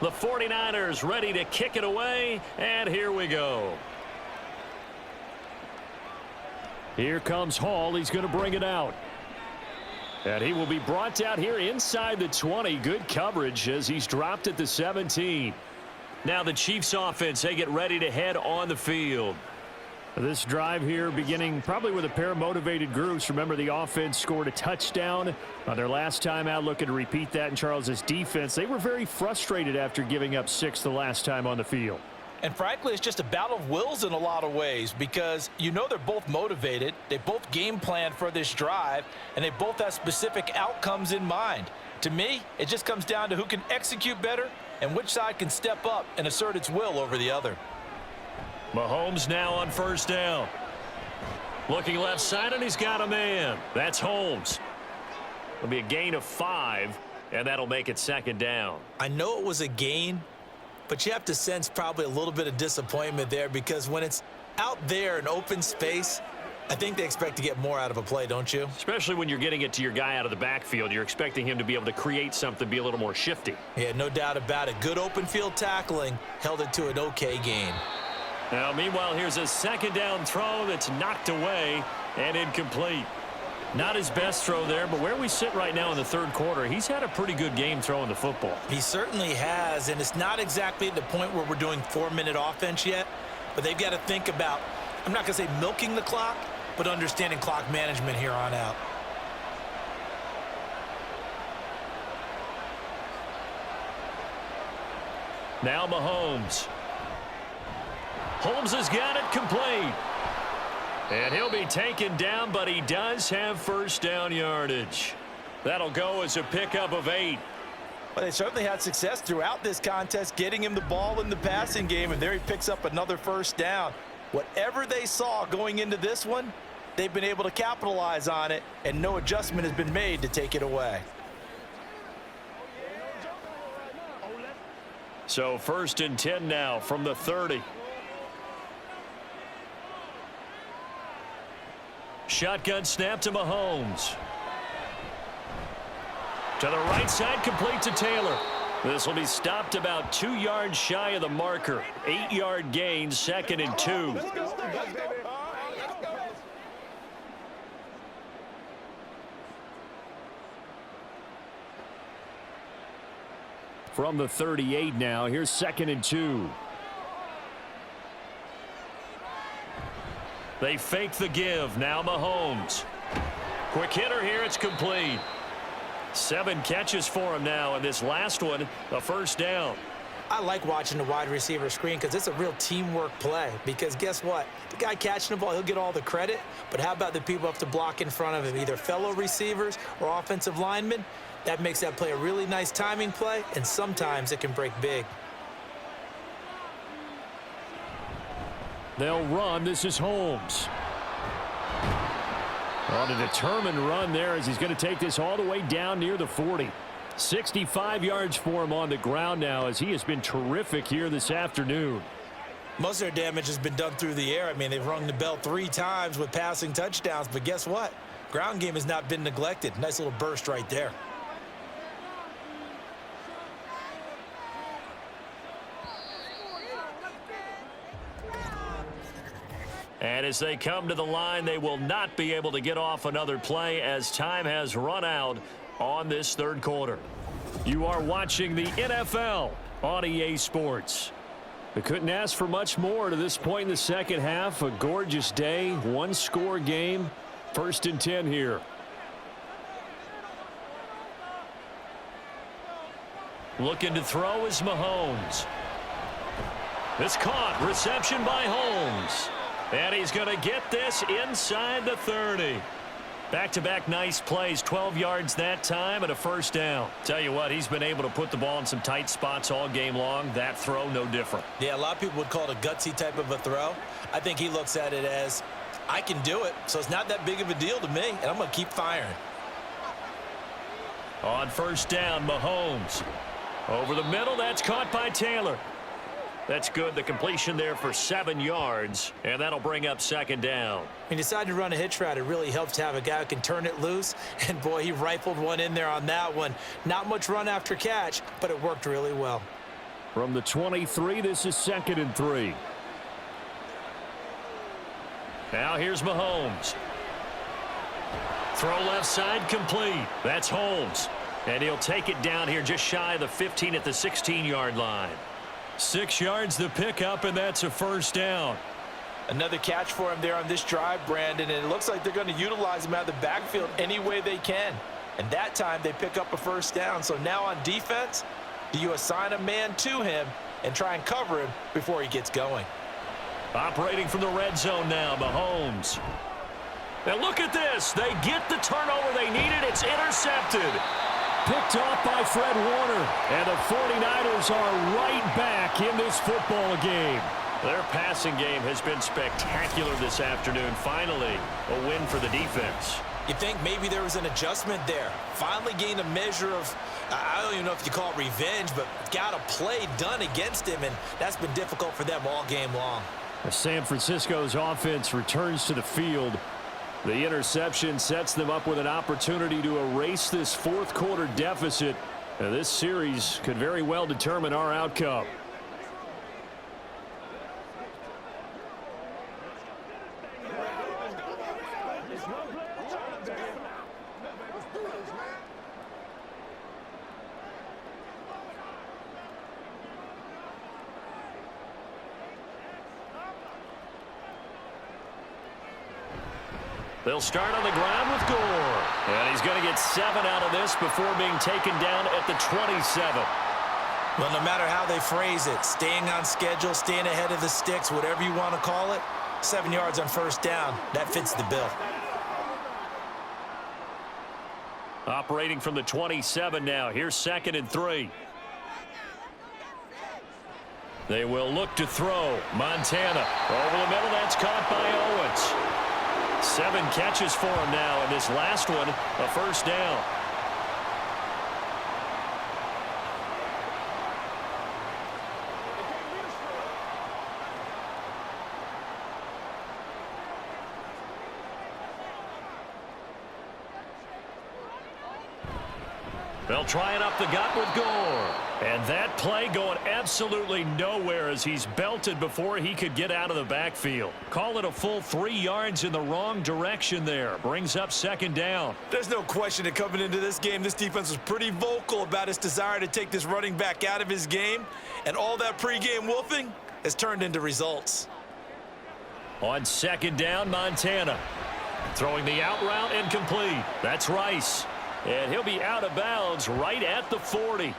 The 49ers ready to kick it away, and here we go. Here comes Hall. He's going to bring it out. And he will be brought out here inside the 20. Good coverage as he's dropped at the 17. Now the Chiefs offense, they get ready to head on the field. This drive here beginning probably with a pair of motivated groups. Remember, the offense scored a touchdown on their last time out, looking to repeat that in Charles's defense. They were very frustrated after giving up 6 the last time on the field. And frankly, it's just a battle of wills in a lot of ways because you know they're both motivated. They both game planned for this drive, and they both have specific outcomes in mind. To me, it just comes down to who can execute better and which side can step up and assert its will over the other. Mahomes now on first down. Looking left side, and he's got a man. That's Holmes. It'll be a gain of 5, and that'll make it second down. I know it was a gain, but you have to sense probably a little bit of disappointment there because when it's out there in open space, I think they expect to get more out of a play, don't you? Especially when you're getting it to your guy out of the backfield. You're expecting him to be able to create something, be a little more shifty. Yeah, no doubt about it. Good open field tackling held it to an okay gain. Now, meanwhile, here's a second down throw that's knocked away and incomplete. Not his best throw there, but where we sit right now in the third quarter, he's had a pretty good game throwing the football. He certainly has, and it's not exactly at the point where we're doing 4-minute offense yet, but they've got to think about, I'm not going to say milking the clock, but understanding clock management here on out. Now Mahomes. Holmes has got it complete. And he'll be taken down, but he does have first down yardage. That'll go as a pickup of 8. Well, they certainly had success throughout this contest, getting him the ball in the passing game, and there he picks up another first down. Whatever they saw going into this one, they've been able to capitalize on it, and no adjustment has been made to take it away. So 1st and 10 now from the 30. Shotgun snap to Mahomes. To the right side, complete to Taylor. This will be stopped about 2 yards shy of the marker. 8-yard gain, 2nd and 2. From the 38 now, here's 2nd and 2. They fake the give. Now Mahomes. Quick hitter here. It's complete. 7 catches for him now, and this last one, a first down. I like watching the wide receiver screen because it's a real teamwork play. Because guess what? The guy catching the ball, he'll get all the credit. But how about the people who have to block in front of him, either fellow receivers or offensive linemen? That makes that play a really nice timing play, and sometimes it can break big. They'll run. This is Holmes. On a determined run there as he's going to take this all the way down near the 40. 65 yards for him on the ground now as he has been terrific here this afternoon. Most of their damage has been done through the air. I mean, they've rung the bell 3 times with passing touchdowns, but guess what? Ground game has not been neglected. Nice little burst right there. And as they come to the line, they will not be able to get off another play as time has run out on this third quarter. You are watching the NFL on EA Sports. We couldn't ask for much more to this point in the second half. A gorgeous day, 1-score game. 1st and 10 here. Looking to throw is Mahomes. It's caught. Reception by Holmes. And he's going to get this inside the 30. Back-to-back nice plays, 12 yards that time and a first down. Tell you what, he's been able to put the ball in some tight spots all game long. That throw, no different. Yeah, a lot of people would call it a gutsy type of a throw. I think he looks at it as, I can do it, so it's not that big of a deal to me, and I'm going to keep firing. On first down, Mahomes. Over the middle, that's caught by Taylor. That's good. The completion there for 7 yards, and that'll bring up second down. He decided to run a hitch route. It really helps to have a guy who can turn it loose, and boy, he rifled one in there on that one. Not much run after catch, but it worked really well. From the 23, this is 2nd and 3. Now here's Mahomes. Throw left side complete. That's Holmes. And he'll take it down here just shy of the 15 at the 16-yard line. 6 yards the pickup, and that's a first down. Another catch for him there on this drive, Brandon, and it looks like they're going to utilize him out of the backfield any way they can. And that time they pick up a first down. So now on defense, do you assign a man to him and try and cover him before he gets going? Operating from the red zone now, Mahomes. Now look at this. They get the turnover they needed. It's intercepted. Picked off by Fred Warner. And the 49ers are right back in this football game. Their passing game has been spectacular this afternoon. Finally, a win for the defense. You think maybe there was an adjustment there. Finally gained a measure of, I don't even know if you call it revenge, but got a play done against him, and that's been difficult for them all game long. San Francisco's offense returns to the field. The interception sets them up with an opportunity to erase this fourth-quarter deficit. Now, this series could very well determine our outcome. They'll start on the ground with Gore. And he's going to get 7 out of this before being taken down at the 27. Well, no matter how they phrase it, staying on schedule, staying ahead of the sticks, whatever you want to call it, 7 yards on first down, that fits the bill. Operating from the 27 now. Here's 2nd and 3. They will look to throw. Montana over the middle. That's caught by Owens. 7 catches for him now, and this last one, a first down. They'll try it up the gut with Gore. And that play going absolutely nowhere as he's belted before he could get out of the backfield. Call it a full 3 yards in the wrong direction there. Brings up 2nd down. There's no question that coming into this game, this defense was pretty vocal about its desire to take this running back out of his game. And all that pregame wolfing has turned into results. On 2nd down, Montana. Throwing the out route incomplete. That's Rice. And he'll be out of bounds right at the 40.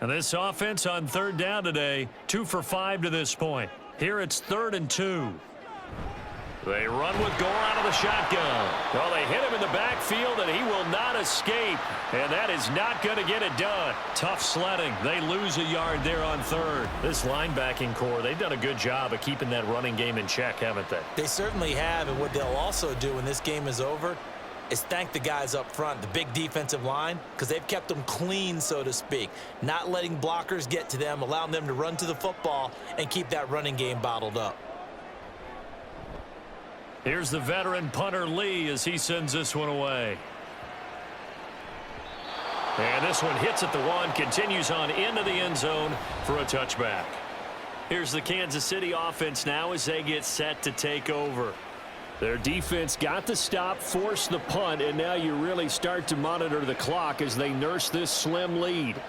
And this offense on 3rd down today, 2 for 5 to this point. Here it's 3rd and 2. They run with Gore out of the shotgun. Well, they hit him in the backfield, and he will not escape. And that is not going to get it done. Tough sledding. They lose a yard there on 3rd. This linebacking core, they've done a good job of keeping that running game in check, haven't they? They certainly have, and what they'll also do when this game is over is thank the guys up front, the big defensive line, because they've kept them clean, so to speak. Not letting blockers get to them, allowing them to run to the football and keep that running game bottled up. Here's the veteran punter Lee as he sends this one away. And this one hits at the 1, continues on into the end zone for a touchback. Here's the Kansas City offense now as they get set to take over. Their defense got the stop, forced the punt, and now you really start to monitor the clock as they nurse this slim lead.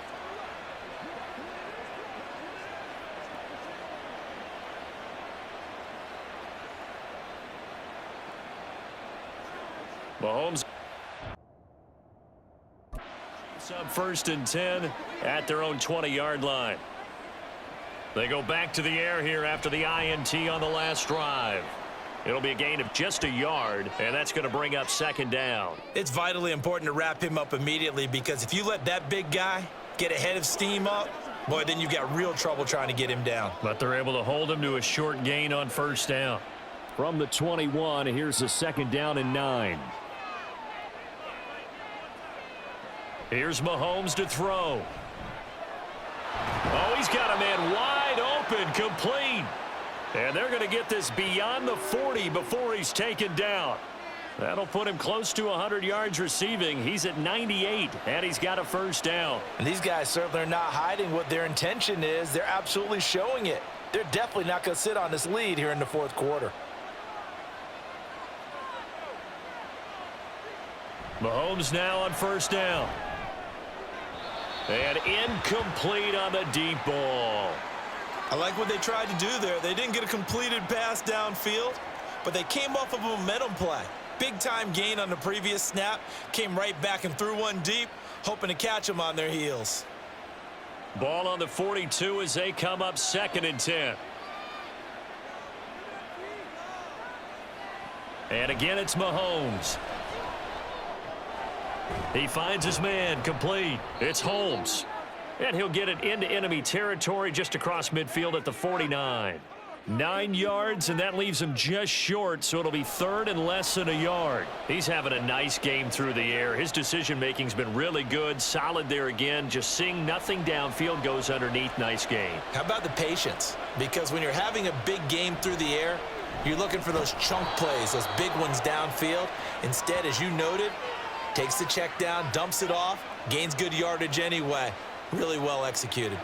Mahomes up 1st and 10 at their own 20-yard line. They go back to the air here after the INT on the last drive. It'll be a gain of just a yard, and that's going to bring up 2nd down. It's vitally important to wrap him up immediately, because if you let that big guy get ahead of steam up, boy, then you've got real trouble trying to get him down. But they're able to hold him to a short gain on 1st down. From the 21, here's a 2nd down and 9. Here's Mahomes to throw. Oh, he's got a man wide open, complete. And they're going to get this beyond the 40 before he's taken down. That'll put him close to 100 yards receiving. He's at 98, and he's got a first down. And these guys certainly are not hiding what their intention is. They're absolutely showing it. They're definitely not going to sit on this lead here in the fourth quarter. Mahomes now on first down. And incomplete on the deep ball. I like what they tried to do there. They didn't get a completed pass downfield, but they came off of a momentum play. Big-time gain on the previous snap, came right back and threw one deep, hoping to catch them on their heels. Ball on the 42 as they come up 2nd and 10. And again, it's Mahomes. He finds his man, complete. It's Holmes. And he'll get it into enemy territory just across midfield at the 49. 9 yards, and that leaves him just short, so it'll be 3rd and less than a yard. He's having a nice game through the air. His decision-making's been really good, solid there again. Just seeing nothing downfield goes underneath. Nice game. How about the patience? Because when you're having a big game through the air, you're looking for those chunk plays, those big ones downfield. Instead, as you noted, takes the check down, dumps it off, gains good yardage anyway. Really well executed.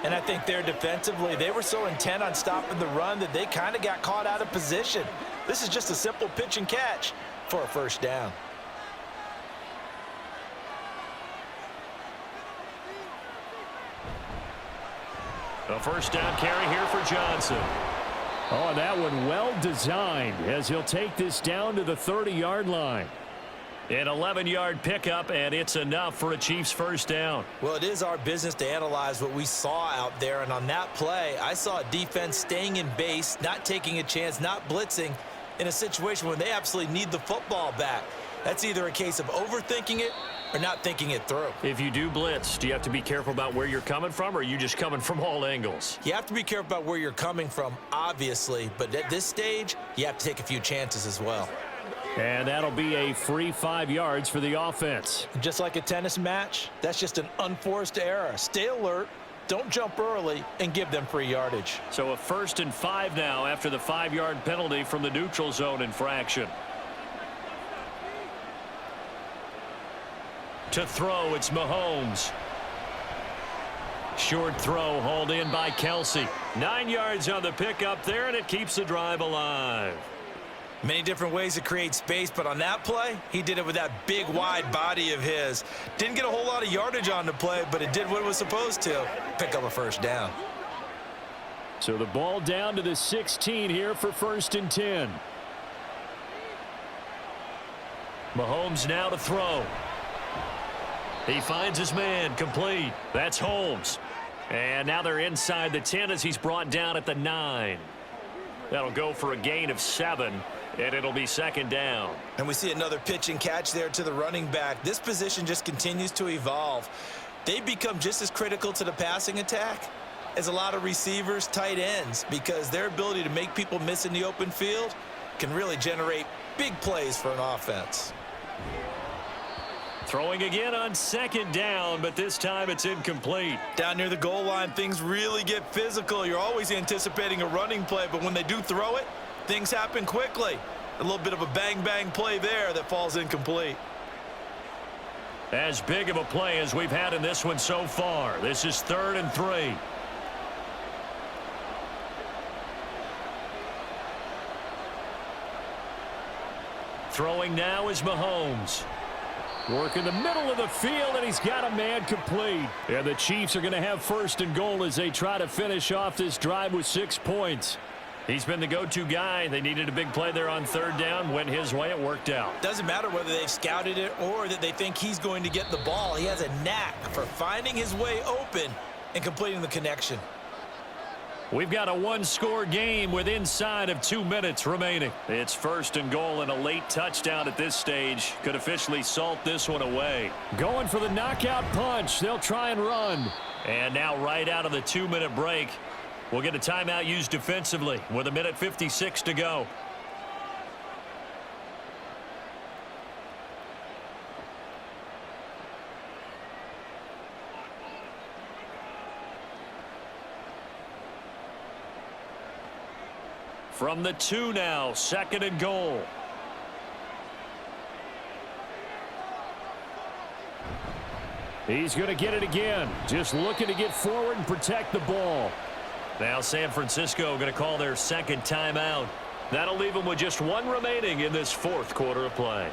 And I think there defensively, they were so intent on stopping the run that they kind of got caught out of position. This is just a simple pitch and catch for a first down. A first down carry here for Johnson. Oh, that one well designed as he'll take this down to the 30-yard line. An 11-yard pickup, and it's enough for a Chiefs first down. Well, it is our business to analyze what we saw out there, and on that play, I saw a defense staying in base, not taking a chance, not blitzing in a situation where they absolutely need the football back. That's either a case of overthinking it or not thinking it through. If you do blitz, do you have to be careful about where you're coming from, or are you just coming from all angles? You have to be careful about where you're coming from, obviously, but at this stage, you have to take a few chances as well. And that'll be a free 5 yards for the offense. Just like a tennis match, that's just an unforced error. Stay alert, don't jump early, and give them free yardage. So a 1st and 5 now after the 5-yard penalty from the neutral zone infraction. To throw, it's Mahomes. Short throw hauled in by Kelsey. 9 yards on the pickup there, and it keeps the drive alive. Many different ways to create space, but on that play, he did it with that big, wide body of his. Didn't get a whole lot of yardage on the play, but it did what it was supposed to. Pick up a first down. So the ball down to the 16 here for 1st and 10. Mahomes now to throw. He finds his man, complete. That's Holmes. And now they're inside the 10 as he's brought down at the 9. That'll go for a gain of 7, and it'll be 2nd down. And we see another pitch and catch there to the running back. This position just continues to evolve. They become just as critical to the passing attack as a lot of receivers, tight ends, because their ability to make people miss in the open field can really generate big plays for an offense. Throwing again on 2nd down, but this time it's incomplete. Down near the goal line, things really get physical. You're always anticipating a running play, but when they do throw it, things happen quickly. A little bit of a bang-bang play there that falls incomplete. As big of a play as we've had in this one so far. This is 3rd and 3. Throwing now is Mahomes. Work in the middle of the field, and he's got a man complete. And the Chiefs are going to have 1st and goal as they try to finish off this drive with 6 points. He's been the go-to guy. They needed a big play there on 3rd down. Went his way. It worked out. Doesn't matter whether they've scouted it or that they think he's going to get the ball. He has a knack for finding his way open and completing the connection. We've got a 1-score game with inside of 2 minutes remaining. It's 1st and goal, and a late touchdown at this stage could officially salt this one away. Going for the knockout punch. They'll try and run. And now right out of the 2-minute break, we'll get a timeout used defensively with 1:56 to go. From the 2 now, 2nd and goal. He's going to get it again. Just looking to get forward and protect the ball. Now San Francisco going to call their 2nd timeout. That'll leave them with just 1 remaining in this 4th quarter of play.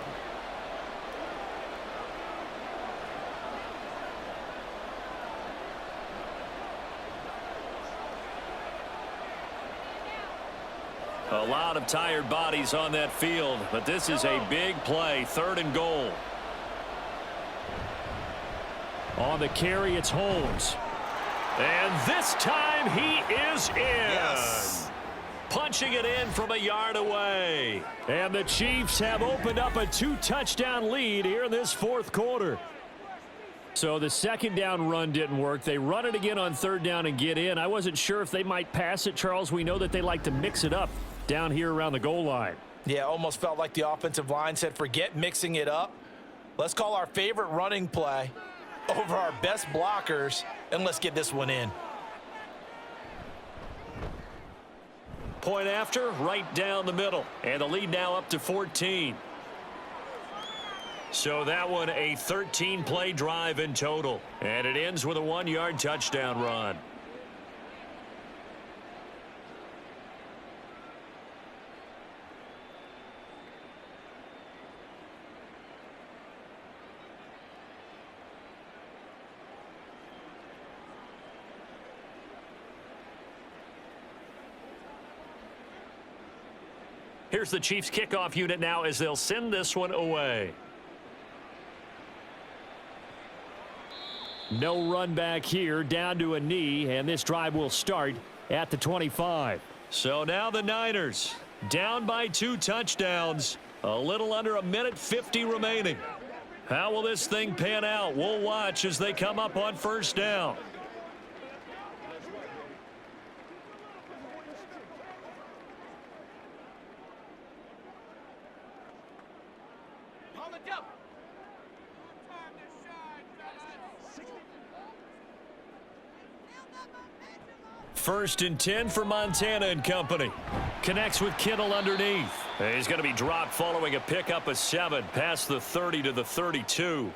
A lot of tired bodies on that field, but this is a big play, 3rd and goal. On the carry, it's Holmes. And this time he is in. Yes. Punching it in from a yard away. And the Chiefs have opened up a 2-touchdown lead here in this 4th quarter. So the 2nd down run didn't work. They run it again on 3rd down and get in. I wasn't sure if they might pass it, Charles. We know that they like to mix it up down here around the goal line. Yeah, almost felt like the offensive line said, forget mixing it up. Let's call our favorite running play over our best blockers, and let's get this one in. Point after, right down the middle. And the lead now up to 14. So that one a 13-play drive in total. And it ends with a 1-yard touchdown run. Here's the Chiefs kickoff unit now as they'll send this one away. No run back here, down to a knee, and this drive will start at the 25. So now the Niners down by 2 touchdowns, a little under 1:50 remaining. How will this thing pan out? We'll watch as they come up on 1st down. First and 10 for Montana and company. Connects with Kittle underneath. He's going to be dropped following a pickup of 7 past the 30 to the 32.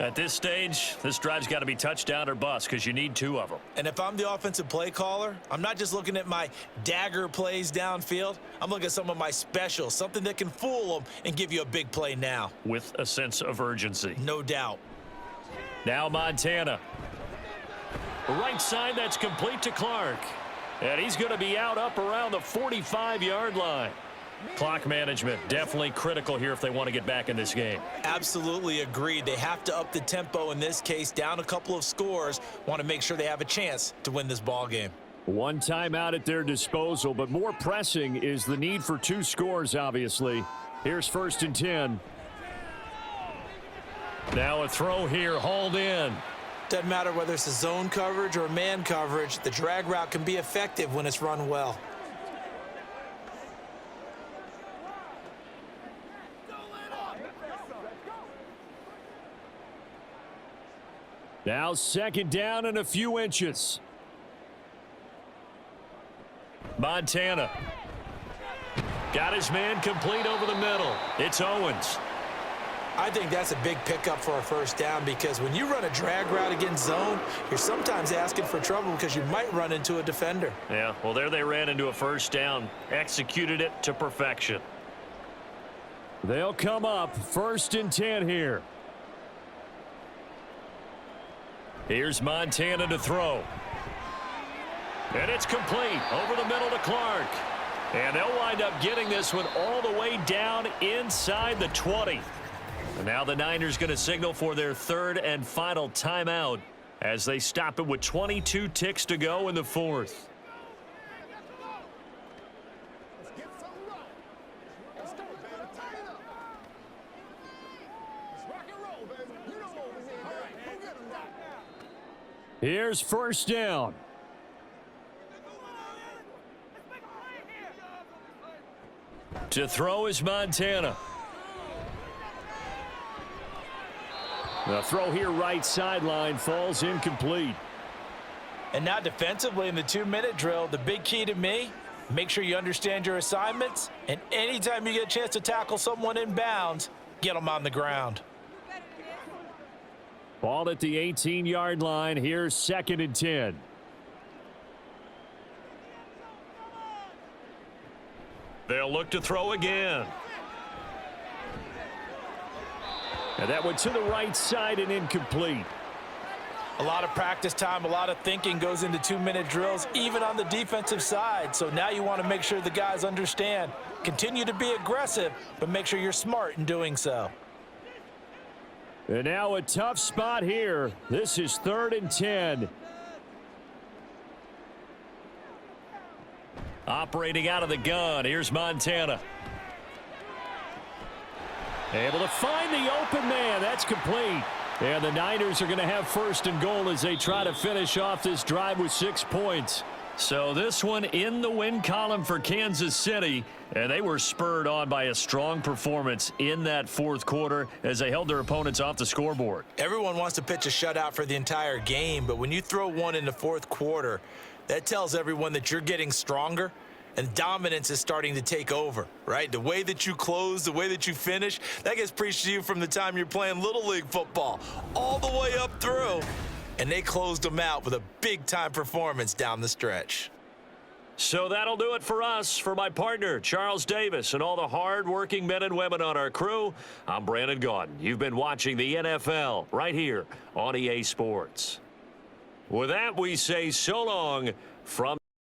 At this stage, this drive's got to be touchdown or bust because you need 2 of them. And if I'm the offensive play caller, I'm not just looking at my dagger plays downfield. I'm looking at some of my specials, something that can fool them and give you a big play now. With a sense of urgency. No doubt. Now Montana. Right side, that's complete to Clark. And he's going to be out up around the 45-yard line. Clock management definitely critical here if they want to get back in this game. Absolutely agreed. They have to up the tempo in this case, down a couple of scores. Want to make sure they have a chance to win this ball game. 1 timeout at their disposal, but more pressing is the need for 2 scores, obviously. Here's 1st and 10. Now a throw here, hauled in. Doesn't matter whether it's a zone coverage or man coverage, the drag route can be effective when it's run well. Now 2nd down and a few inches. Montana. Got his man complete over the middle. It's Owens. I think that's a big pickup for a 1st down because when you run a drag route against zone, you're sometimes asking for trouble because you might run into a defender. Yeah, well, there they ran into a 1st down. Executed it to perfection. They'll come up 1st and 10 here. Here's Montana to throw. And it's complete over the middle to Clark. And they'll wind up getting this one all the way down inside the 20. And now the Niners going to signal for their 3rd and final timeout as they stop it with 22 ticks to go in the 4th. Here's 1st down. To throw is Montana. The throw here right sideline falls incomplete. And now defensively in the 2-minute drill, the big key to me, Make sure you understand your assignments, and anytime you get a chance to tackle someone in bounds, get them on the ground. Ball at the 18-yard line. Here's 2nd and 10. They'll look to throw again. And that went to the right side and incomplete. A lot of practice time, a lot of thinking goes into 2-minute drills, even on the defensive side. So now you want to make sure the guys understand. Continue to be aggressive, but make sure you're smart in doing so. And now a tough spot here. This is 3rd and 10. Operating out of the gun. Here's Montana. Able to find the open man. That's complete. And the Niners are going to have 1st and goal as they try to finish off this drive with 6 points. So this one in the win column for Kansas City, and they were spurred on by a strong performance in that 4th quarter as they held their opponents off the scoreboard. Everyone wants to pitch a shutout for the entire game, but when you throw one in the 4th quarter, that tells everyone that you're getting stronger and dominance is starting to take over, right? The way that you close, the way that you finish, that gets preached to you from the time you're playing Little League football all the way up through. And they closed them out with a big-time performance down the stretch. So that'll do it for us. For my partner, Charles Davis, and all the hard-working men and women on our crew, I'm Brandon Gaudin. You've been watching the NFL right here on EA Sports. With that, we say so long from